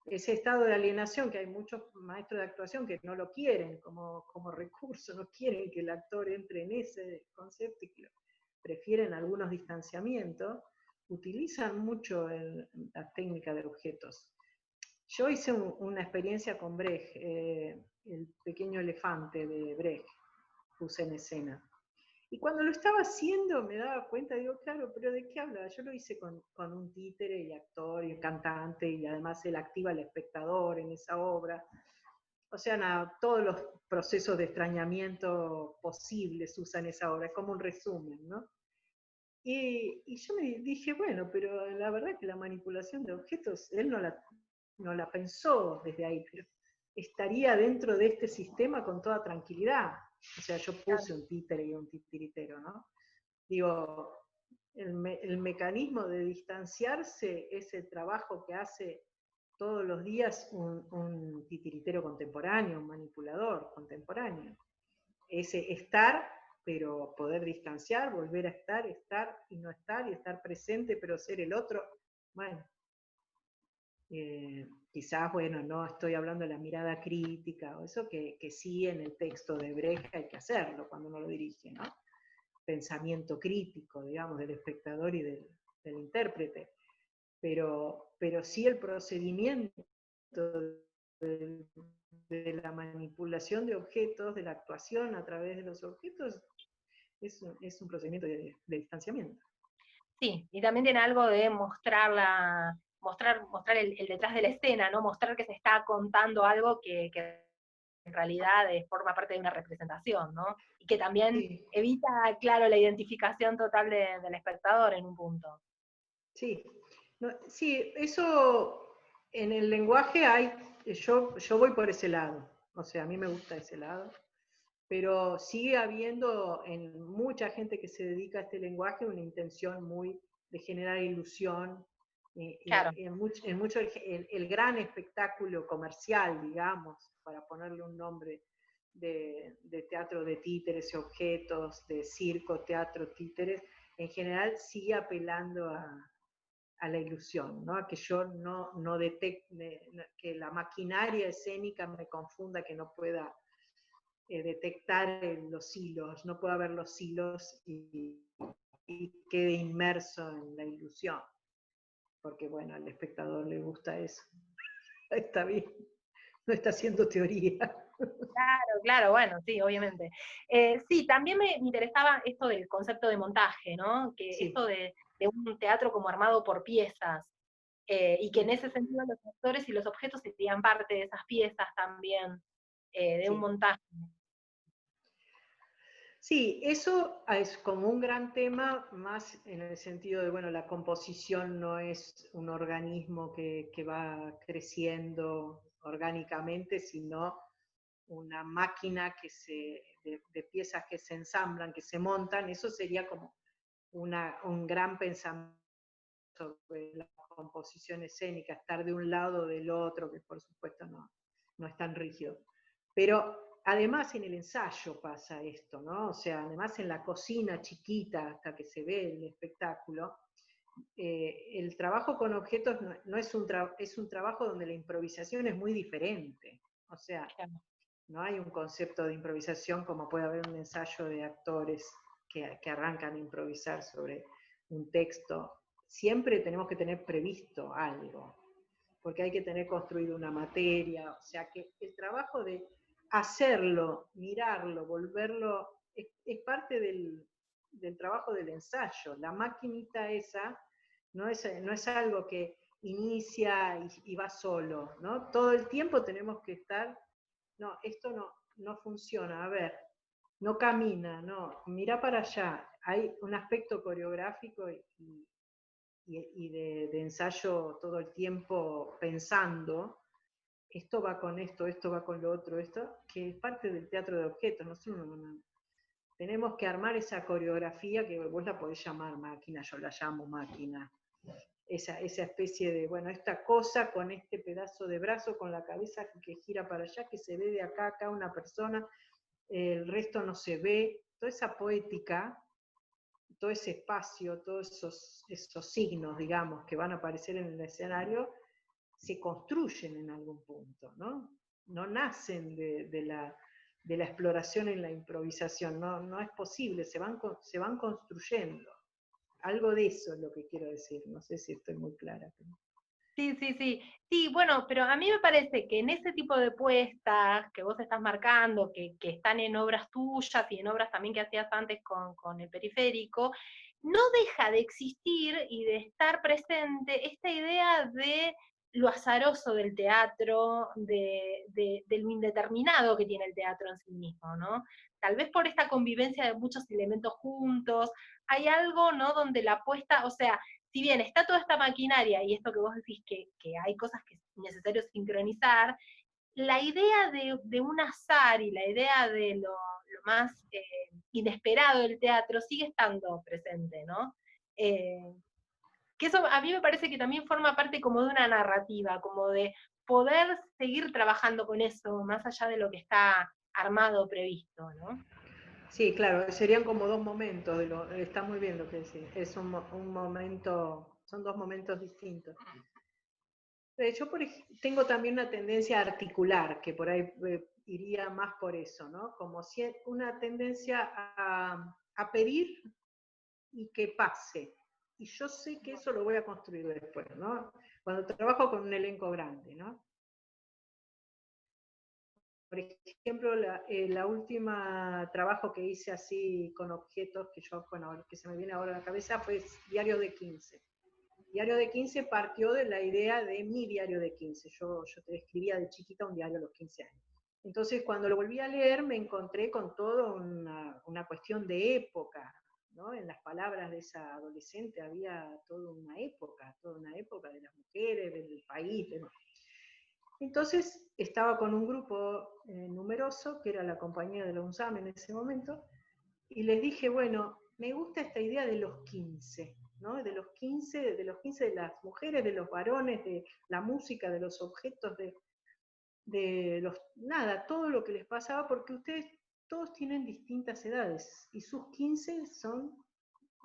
ese estado de alienación, que hay muchos maestros de actuación que no lo quieren como recurso, no quieren que el actor entre en ese concepto y que prefieren algunos distanciamientos, utilizan mucho la técnica de objetos. Yo hice una experiencia con Brecht, el pequeño elefante de Brecht, puse en escena. Y cuando lo estaba haciendo me daba cuenta, digo, claro, pero ¿de qué habla? Yo lo hice con un títere y actor y cantante, y además él activa al espectador en esa obra. O sea, nada, todos los procesos de extrañamiento posibles usan esa obra, es como un resumen, ¿no? Y yo me dije, bueno, pero la verdad que la manipulación de objetos, él no la pensó desde ahí, pero estaría dentro de este sistema con toda tranquilidad. O sea, yo puse un títere y un titiritero, ¿no? Digo, el mecanismo de distanciarse es el trabajo que hace todos los días un titiritero contemporáneo, un manipulador contemporáneo. Ese estar, pero poder distanciar, volver a estar y no estar, y estar presente, pero ser el otro. Bueno, quizás, bueno, no estoy hablando de la mirada crítica o eso, que sí en el texto de Brecht hay que hacerlo cuando uno lo dirige, ¿no? Pensamiento crítico, digamos, del espectador y del intérprete. Pero sí el procedimiento de la manipulación de objetos, de la actuación a través de los objetos, es un procedimiento de distanciamiento. Sí, y también tiene algo de mostrar el detrás de la escena, ¿no? Mostrar que se está contando algo que en realidad forma parte de una representación, ¿no? Y que también Sí, evita, claro, la identificación total del espectador en un punto. sí. No, sí, eso en el lenguaje hay, yo voy por ese lado, o sea, a mí me gusta ese lado, pero sigue habiendo en mucha gente que se dedica a este lenguaje una intención muy de generar ilusión, Claro. en mucho el gran espectáculo comercial, digamos, para ponerle un nombre de teatro de títeres y objetos, de circo, teatro, títeres, en general sigue apelando a la ilusión, ¿no? A que yo no detecte, que la maquinaria escénica me confunda, que no pueda detectar los hilos, no pueda ver los hilos y quede inmerso en la ilusión. Porque bueno, al espectador le gusta eso. Está bien, no está haciendo teoría. Claro, bueno, sí, obviamente. Sí, también me interesaba esto del concepto de montaje, ¿no? Que Sí. esto de un teatro como armado por piezas, y que en ese sentido los actores y los objetos serían parte de esas piezas también, de un Sí. montaje. Sí, eso es como un gran tema, más en el sentido de, bueno, la composición no es un organismo que va creciendo orgánicamente, sino una máquina de piezas que se ensamblan, que se montan. Eso sería como un gran pensamiento sobre la composición escénica, estar de un lado o del otro, que por supuesto no es tan rígido. Pero además en el ensayo pasa esto, ¿no? O sea, además en la cocina chiquita, hasta que se ve el espectáculo, el trabajo con objetos no es es un trabajo donde la improvisación es muy diferente. O sea, Claro. no hay un concepto de improvisación como puede haber un ensayo de actores que arrancan a improvisar sobre un texto. Siempre tenemos que tener previsto algo, porque hay que tener construido una materia, o sea que el trabajo de hacerlo, mirarlo, volverlo, es parte del trabajo del ensayo. La maquinita esa no es algo que inicia y va solo, ¿no? Todo el tiempo tenemos que estar, no, esto no funciona, a ver, no camina, no, mira para allá. Hay un aspecto coreográfico y de ensayo todo el tiempo pensando, esto va con esto va con lo otro, esto, que es parte del teatro de objetos. Nosotros tenemos que armar esa coreografía que vos la podés llamar máquina, yo la llamo máquina. Esa especie de, bueno, esta cosa con este pedazo de brazo, con la cabeza que gira para allá, que se ve de acá a acá una persona, el resto no se ve, toda esa poética, todo ese espacio, todos esos signos, digamos, que van a aparecer en el escenario, se construyen en algún punto, ¿no? No nacen de la exploración en la improvisación, no es posible, se van construyendo. Algo de eso es lo que quiero decir, no sé si estoy muy clara. Pero... Sí, sí, sí. Sí, bueno, pero a mí me parece que en ese tipo de puestas que vos estás marcando, que están en obras tuyas y en obras también que hacías antes con el periférico, no deja de existir y de estar presente esta idea de lo azaroso del teatro, de lo indeterminado que tiene el teatro en sí mismo, ¿no? Tal vez por esta convivencia de muchos elementos juntos, hay algo, ¿no? Donde la apuesta, o sea, si bien está toda esta maquinaria y esto que vos decís que hay cosas que es necesario sincronizar, la idea de un azar y la idea de lo más inesperado del teatro sigue estando presente, ¿no? Que eso a mí me parece que también forma parte como de una narrativa, como de poder seguir trabajando con eso, más allá de lo que está armado o previsto, ¿no? Sí, claro, serían como dos momentos, está muy bien lo que decís, es un momento, son dos momentos distintos. Yo tengo también una tendencia articular, que por ahí iría más por eso, ¿no? Como si una tendencia a pedir y que pase. Y yo sé que eso lo voy a construir después, ¿no? Cuando trabajo con un elenco grande, ¿no? Por ejemplo, la última trabajo que hice así con objetos que yo, bueno, que se me viene ahora a la cabeza fue Diario de 15. Diario de 15 partió de la idea de mi diario de 15. Yo te escribía de chiquita un diario a los 15 años. Entonces, cuando lo volví a leer, me encontré con toda una cuestión de época, ¿no? En las palabras de esa adolescente había toda una época de las mujeres, del país. Entonces, estaba con un grupo numeroso, que era la compañía de la UNSAM en ese momento, y les dije, bueno, me gusta esta idea de los 15, ¿no? De los 15 de las mujeres, de los varones, de la música, de los objetos, de los, nada, todo lo que les pasaba, porque ustedes todos tienen distintas edades, y sus 15 son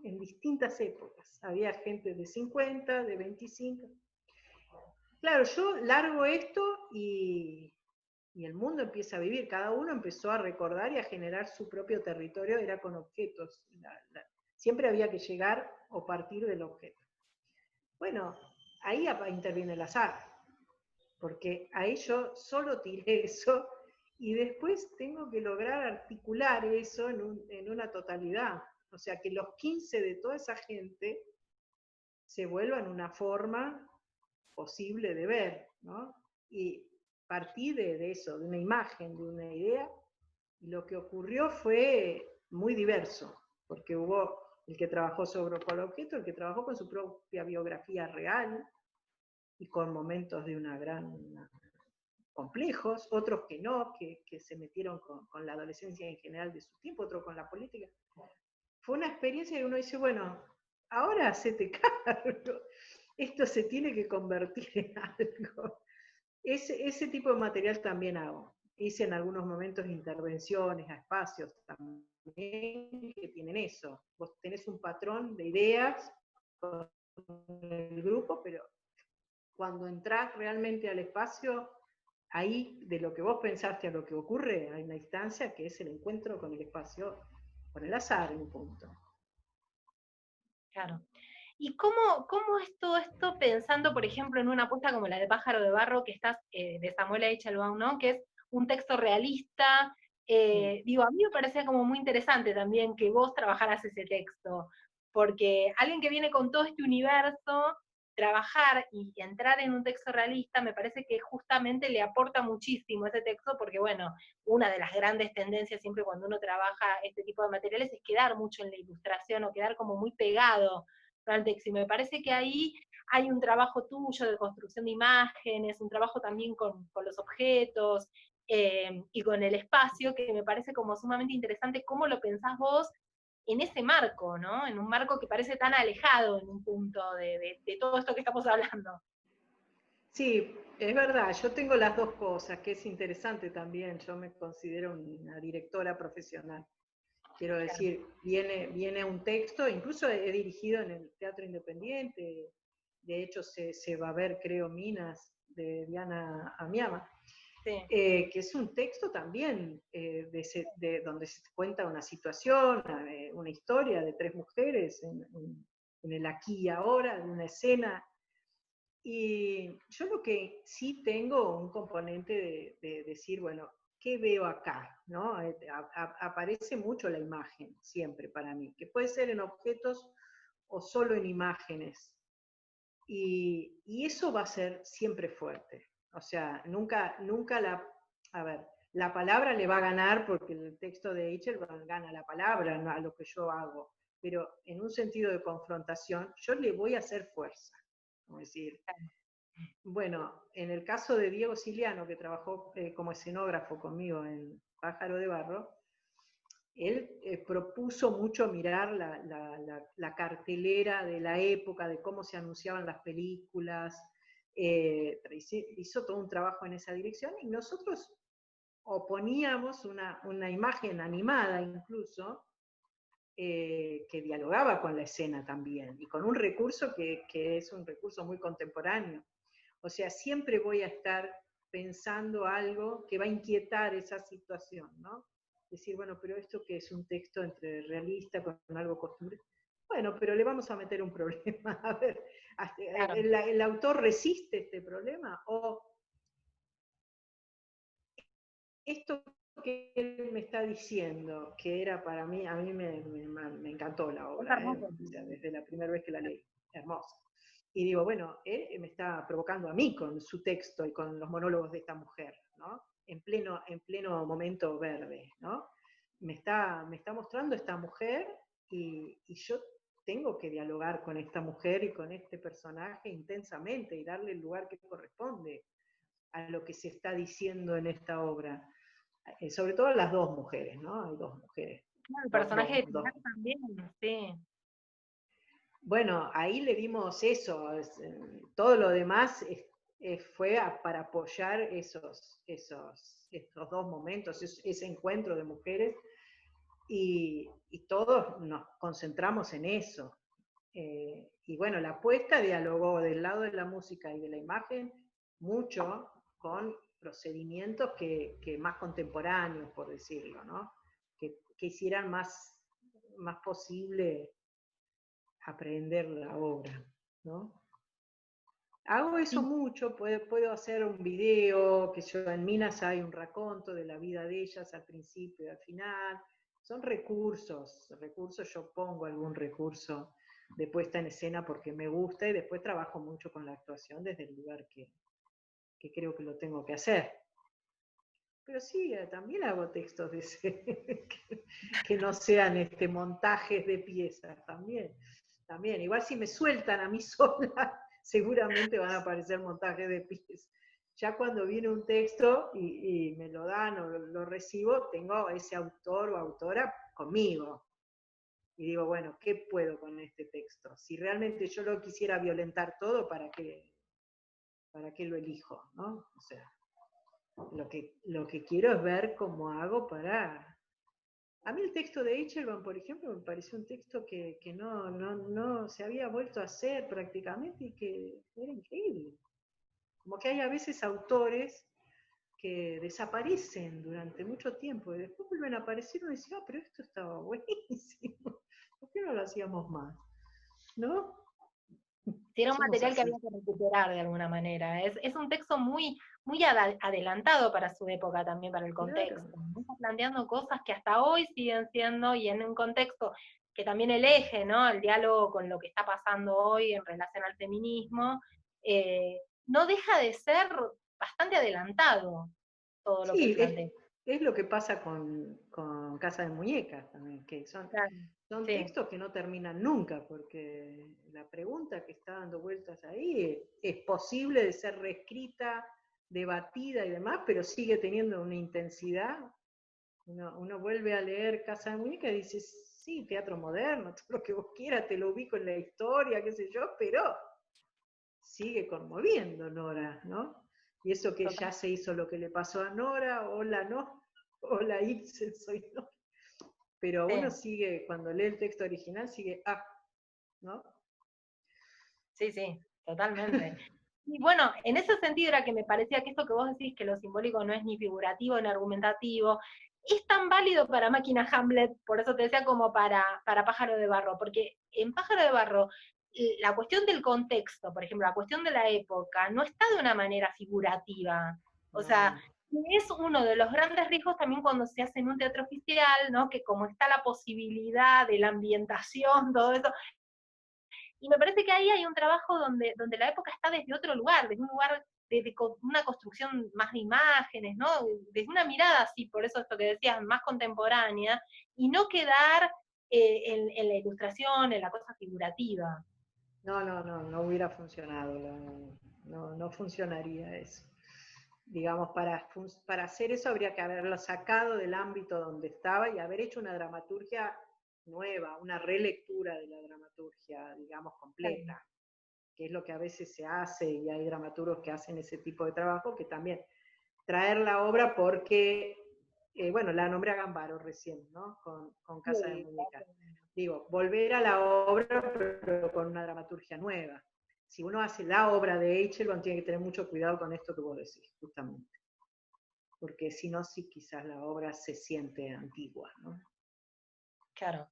en distintas épocas. Había gente de 50, de 25. Claro, yo largo esto y el mundo empieza a vivir, cada uno empezó a recordar y a generar su propio territorio, era con objetos. Siempre había que llegar o partir del objeto. Bueno, ahí interviene el azar, porque ahí yo solo tiré eso y después tengo que lograr articular eso en una totalidad. O sea, que los 15 de toda esa gente se vuelvan una forma posible de ver, ¿no? Y partí de eso, de una imagen, de una idea, y lo que ocurrió fue muy diverso, porque hubo el que trabajó sobre el objeto, el que trabajó con su propia biografía real y con momentos de una gran complejos, otros que no, que se metieron con la adolescencia en general de su tiempo, otros con la política. Fue una experiencia y uno dice, bueno, ahora hacete cargo, esto se tiene que convertir en algo. Ese tipo de material también hago. Hice en algunos momentos intervenciones a espacios también que tienen eso. Vos tenés un patrón de ideas con el grupo, pero cuando entrás realmente al espacio, ahí de lo que vos pensaste a lo que ocurre, hay una instancia que es el encuentro con el espacio, con el azar en un punto. Claro. ¿Y cómo es todo esto pensando, por ejemplo, en una apuesta como la de Pájaro de Barro, que estás, de Samuel Eichelbaum, ¿no? Que es un texto realista? Digo, a mí me parecía como muy interesante también que vos trabajaras ese texto, porque alguien que viene con todo este universo, trabajar y entrar en un texto realista, me parece que justamente le aporta muchísimo ese texto, porque bueno, una de las grandes tendencias siempre cuando uno trabaja este tipo de materiales es quedar mucho en la ilustración o quedar como muy pegado al texto. Y me parece que ahí hay un trabajo tuyo de construcción de imágenes, un trabajo también con los objetos y con el espacio, que me parece como sumamente interesante cómo lo pensás vos en ese marco, ¿no? En un marco que parece tan alejado en un punto de todo esto que estamos hablando. Sí, es verdad, yo tengo las dos cosas, que es interesante también, yo me considero una directora profesional. Quiero decir, viene un texto, incluso he dirigido en el Teatro Independiente, de hecho se va a ver, creo, Minas, de Diana Amiama, Sí. que es un texto también donde se cuenta una situación, una historia de tres mujeres en el aquí y ahora, de una escena. Y yo lo que sí tengo un componente de decir, bueno, ¿qué veo acá? ¿No? Aparece mucho la imagen, siempre para mí, que puede ser en objetos o solo en imágenes. Y eso va a ser siempre fuerte. O sea, nunca la palabra le va a ganar porque el texto de Eichel gana la palabra, ¿no? A lo que yo hago. Pero en un sentido de confrontación, yo le voy a hacer fuerza. Es decir, bueno, en el caso de Diego Siliano, que trabajó como escenógrafo conmigo en Pájaro de Barro, él propuso mucho mirar la cartelera de la época, de cómo se anunciaban las películas, hizo todo un trabajo en esa dirección y nosotros oponíamos una imagen animada incluso, que dialogaba con la escena también, y con un recurso que es un recurso muy contemporáneo. O sea, siempre voy a estar pensando algo que va a inquietar esa situación, ¿no? Decir, bueno, pero esto que es un texto entre realista con algo costumbre. Bueno, pero le vamos a meter un problema. A ver, Claro. ¿el autor resiste este problema? ¿O esto que él me está diciendo, que era para mí, a mí me encantó la Es obra, hermoso. o sea, desde la primera vez que la leí, hermosa. Y digo, bueno, él me está provocando a mí con su texto y con los monólogos de esta mujer, ¿no? En pleno momento verde, ¿no? Me está mostrando esta mujer y yo tengo que dialogar con esta mujer y con este personaje intensamente y darle el lugar que corresponde a lo que se está diciendo en esta obra. Sobre todo las dos mujeres, ¿no? Hay dos mujeres. El personaje de Pilar también, sí. Bueno, ahí le dimos eso, todo lo demás fue para apoyar estos dos momentos, ese encuentro de mujeres, y todos nos concentramos en eso. Y bueno, la apuesta dialogó del lado de la música y de la imagen mucho con procedimientos que más contemporáneos, por decirlo, ¿no? Que hicieran más posible aprender la obra, ¿no? Hago eso Sí. mucho, puedo hacer un video, que yo en Minas hay un raconto de la vida de ellas al principio y al final. Son recursos, yo pongo algún recurso de puesta en escena porque me gusta y después trabajo mucho con la actuación desde el lugar que creo que lo tengo que hacer. Pero sí, también hago textos de ese, que no sean montajes de piezas también. También, igual si me sueltan a mí sola, seguramente van a aparecer montajes de piezas. Ya cuando viene un texto y me lo dan o lo recibo, tengo a ese autor o autora conmigo. Y digo, bueno, ¿qué puedo con este texto? Si realmente yo lo quisiera violentar todo, ¿para qué lo elijo? ¿No? O sea, lo que quiero es ver cómo hago para... A mí el texto de Eichelman, por ejemplo, me pareció un texto que no se había vuelto a hacer prácticamente y que era increíble. Como que hay a veces autores que desaparecen durante mucho tiempo y después vuelven a aparecer y uno dice, pero esto estaba buenísimo, ¿por qué no lo hacíamos más? ¿No? Si era un Somos material que así. había que recuperar de alguna manera. Es un texto muy, muy adelantado para su época también, para el contexto. Claro. ¿No? Está planteando cosas que hasta hoy siguen siendo, y en un contexto que también el eje, ¿no? El diálogo con lo que está pasando hoy en relación al feminismo, no deja de ser bastante adelantado todo lo que Sí, plantea. es lo que pasa con Casa de Muñecas también, que son Sí, textos que no terminan nunca, porque la pregunta que está dando vueltas ahí es posible de ser reescrita, debatida y demás, pero sigue teniendo una intensidad. Uno vuelve a leer Casa de Muñecas y dice, sí, teatro moderno, todo lo que vos quieras, te lo ubico en la historia, qué sé yo, pero sigue conmoviendo Nora, ¿no? Y eso que total. ya se hizo lo que le pasó a Nora, hola no, hola Ibsen, soy Nora. Pero uno Sí. sigue, cuando lee el texto original, sigue, ¿no? Sí, sí, totalmente. Y bueno, en ese sentido era que me parecía que esto que vos decís, que lo simbólico no es ni figurativo ni argumentativo, es tan válido para Máquina Hamlet, por eso te decía, como para Pájaro de Barro, porque en Pájaro de Barro la cuestión del contexto, por ejemplo, la cuestión de la época, no está de una manera figurativa. O sea, No, es uno de los grandes riesgos también cuando se hace en un teatro oficial, ¿no? Que como está la posibilidad de la ambientación, todo eso, y me parece que ahí hay un trabajo donde la época está desde otro lugar, desde un lugar, desde una construcción más de imágenes, ¿no? Desde una mirada así, por eso esto que decías, más contemporánea, y no quedar en la ilustración, en la cosa figurativa. no hubiera funcionado, no funcionaría eso. Digamos, para hacer eso habría que haberlo sacado del ámbito donde estaba y haber hecho una dramaturgia nueva, una relectura de la dramaturgia, digamos, completa, que es lo que a veces se hace y hay dramaturgos que hacen ese tipo de trabajo, que también traer la obra porque, bueno, la nombré a Gambaro recién, ¿no? Con Casa de Sí, Muñecas. Digo, volver a la obra, pero con una dramaturgia nueva. Si uno hace la obra de Eichelman, tiene que tener mucho cuidado con esto que vos decís, justamente. Porque si no, sí, quizás la obra se siente antigua, ¿no? claro.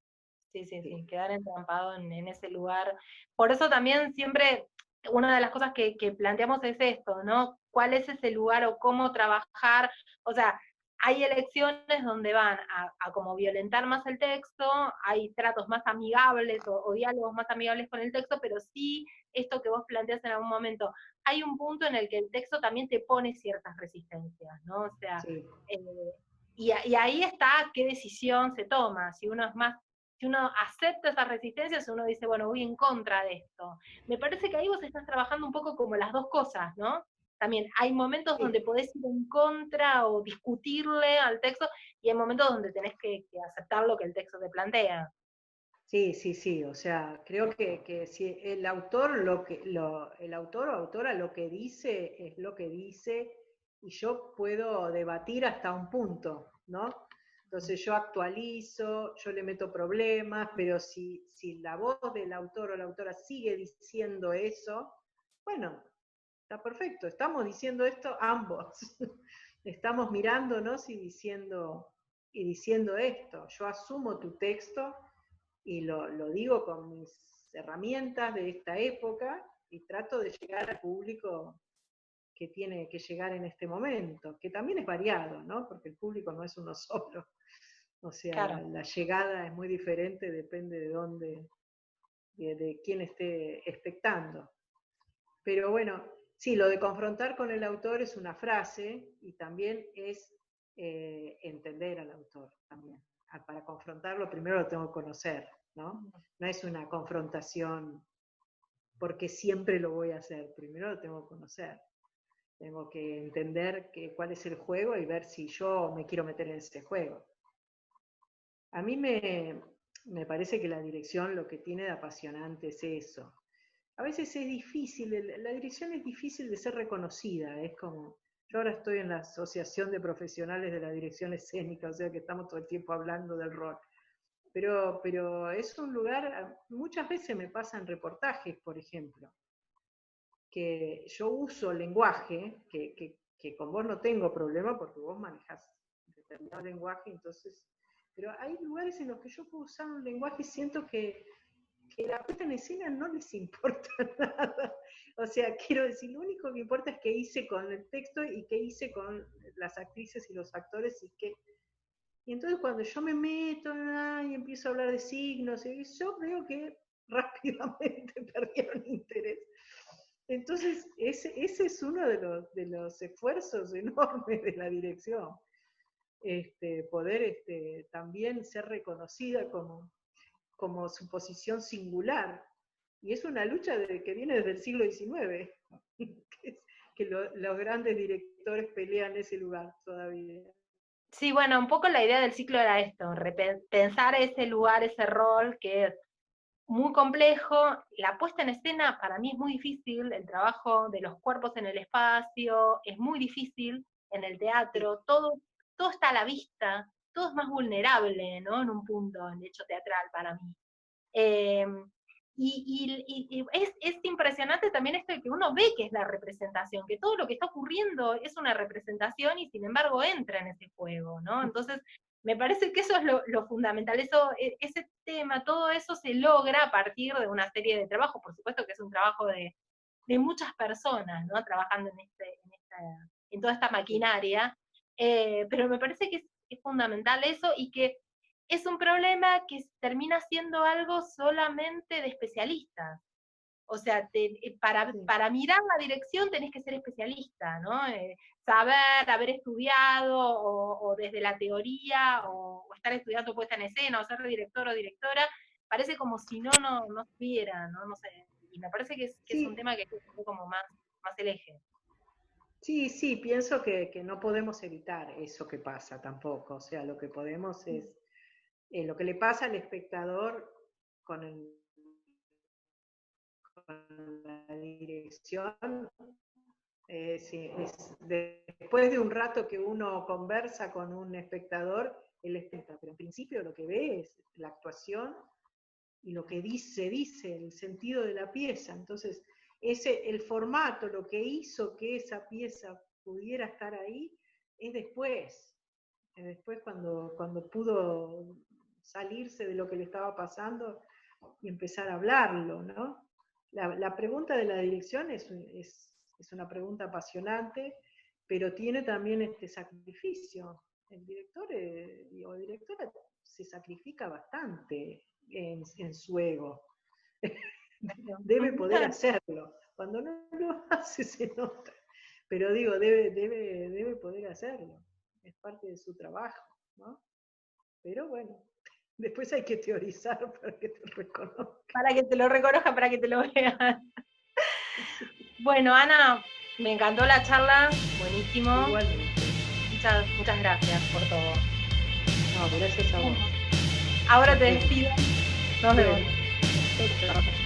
Sí, sí, Sí. sí, quedar entrampado en ese lugar. Por eso también siempre una de las cosas que planteamos es esto, ¿no? ¿Cuál es ese lugar o cómo trabajar? O sea, hay elecciones donde van a como violentar más el texto, hay tratos más amigables o diálogos más amigables con el texto, pero sí esto que vos planteás en algún momento, hay un punto en el que el texto también te pone ciertas resistencias, ¿no? O sea, Sí. eh, y ahí está qué decisión se toma, si uno es más, si uno acepta esas resistencias, uno dice, bueno, voy en contra de esto. Me parece que ahí vos estás trabajando un poco como las dos cosas, ¿no? También hay momentos donde Sí. podés ir en contra o discutirle al texto, y hay momentos donde tenés que aceptar lo que el texto te plantea. Sí, sí, sí, o sea, creo que si el autor el autor o autora lo que dice es lo que dice y yo puedo debatir hasta un punto, ¿no? Entonces yo actualizo, yo le meto problemas, pero si la voz del autor o la autora sigue diciendo eso, bueno, está perfecto, estamos diciendo esto ambos, estamos mirándonos y diciendo esto, yo asumo tu texto y lo digo con mis herramientas de esta época y trato de llegar al público que tiene que llegar en este momento, que también es variado, ¿no? Porque el público no es uno solo. O sea, Claro. la llegada es muy diferente, depende de dónde, de quién esté expectando. Pero bueno, sí, lo de confrontar con el autor es una frase y también es entender al autor también. para confrontarlo primero lo tengo que conocer, ¿no? No es una confrontación porque siempre lo voy a hacer, primero lo tengo que conocer. Tengo que entender cuál es el juego y ver si yo me quiero meter en ese juego. A mí me parece que la dirección lo que tiene de apasionante es eso. A veces es difícil, la dirección es difícil de ser reconocida, es como, yo ahora estoy en la Asociación de Profesionales de la Dirección Escénica, o sea que estamos todo el tiempo hablando del rol. Pero es un lugar, muchas veces me pasan reportajes, por ejemplo, que yo uso lenguaje, que con vos no tengo problema porque vos manejás determinado lenguaje, entonces, pero hay lugares en los que yo puedo usar un lenguaje y siento que la puesta en escena no les importa nada. O sea, quiero decir, lo único que importa es qué hice con el texto y qué hice con las actrices y los actores y entonces cuando yo me meto y empiezo a hablar de signos, yo veo que rápidamente perdieron interés. Entonces, ese es uno de los esfuerzos enormes de la dirección. Poder también ser reconocida como su posición singular. Y es una lucha que viene desde el siglo XIX, que los grandes directores pelean ese lugar todavía. Sí, bueno, un poco la idea del ciclo era esto, pensar ese lugar, ese rol que es muy complejo. La puesta en escena para mí es muy difícil, el trabajo de los cuerpos en el espacio es muy difícil en el teatro, todo está a la vista, todo es más vulnerable, ¿no? En un punto, en el hecho teatral para mí. Y es impresionante también esto de que uno ve que es la representación, que todo lo que está ocurriendo es una representación y sin embargo entra en ese juego, ¿no? Entonces, me parece que eso es lo fundamental, ese tema, todo eso se logra a partir de una serie de trabajos, por supuesto que es un trabajo de muchas personas, ¿no? Trabajando en toda esta maquinaria, pero me parece que es fundamental eso y que es un problema que termina siendo algo solamente de especialistas. O sea, para mirar la dirección tenés que ser especialista, ¿no? Saber, haber estudiado, o desde la teoría, o estar estudiando puesta en escena, o ser director o directora, parece como si no supiera, ¿no? No sé. Y me parece que es un tema que es como más el eje. Sí, pienso que no podemos evitar eso que pasa tampoco. O sea, lo que podemos es lo que le pasa al espectador con la dirección. Después de un rato que uno conversa con un espectador, él espera, pero en principio lo que ve es la actuación y lo que dice, el sentido de la pieza. Entonces, el formato, lo que hizo que esa pieza pudiera estar ahí, es después cuando pudo salirse de lo que le estaba pasando y empezar a hablarlo, ¿no? La pregunta de la dirección es una pregunta apasionante, pero tiene también este sacrificio. El director o directora se sacrifica bastante en su ego. Debe poder hacerlo. Cuando no lo hace se nota. Pero digo, debe poder hacerlo. Es parte de su trabajo, ¿no? Pero bueno, después hay que teorizar para que te reconozca. Para que te lo reconozca, para que te lo vean. Bueno, Ana, me encantó la charla, buenísimo. Igualmente. Muchas gracias por todo. No, gracias a vos. Ahora te despido. Nos vemos. Chao.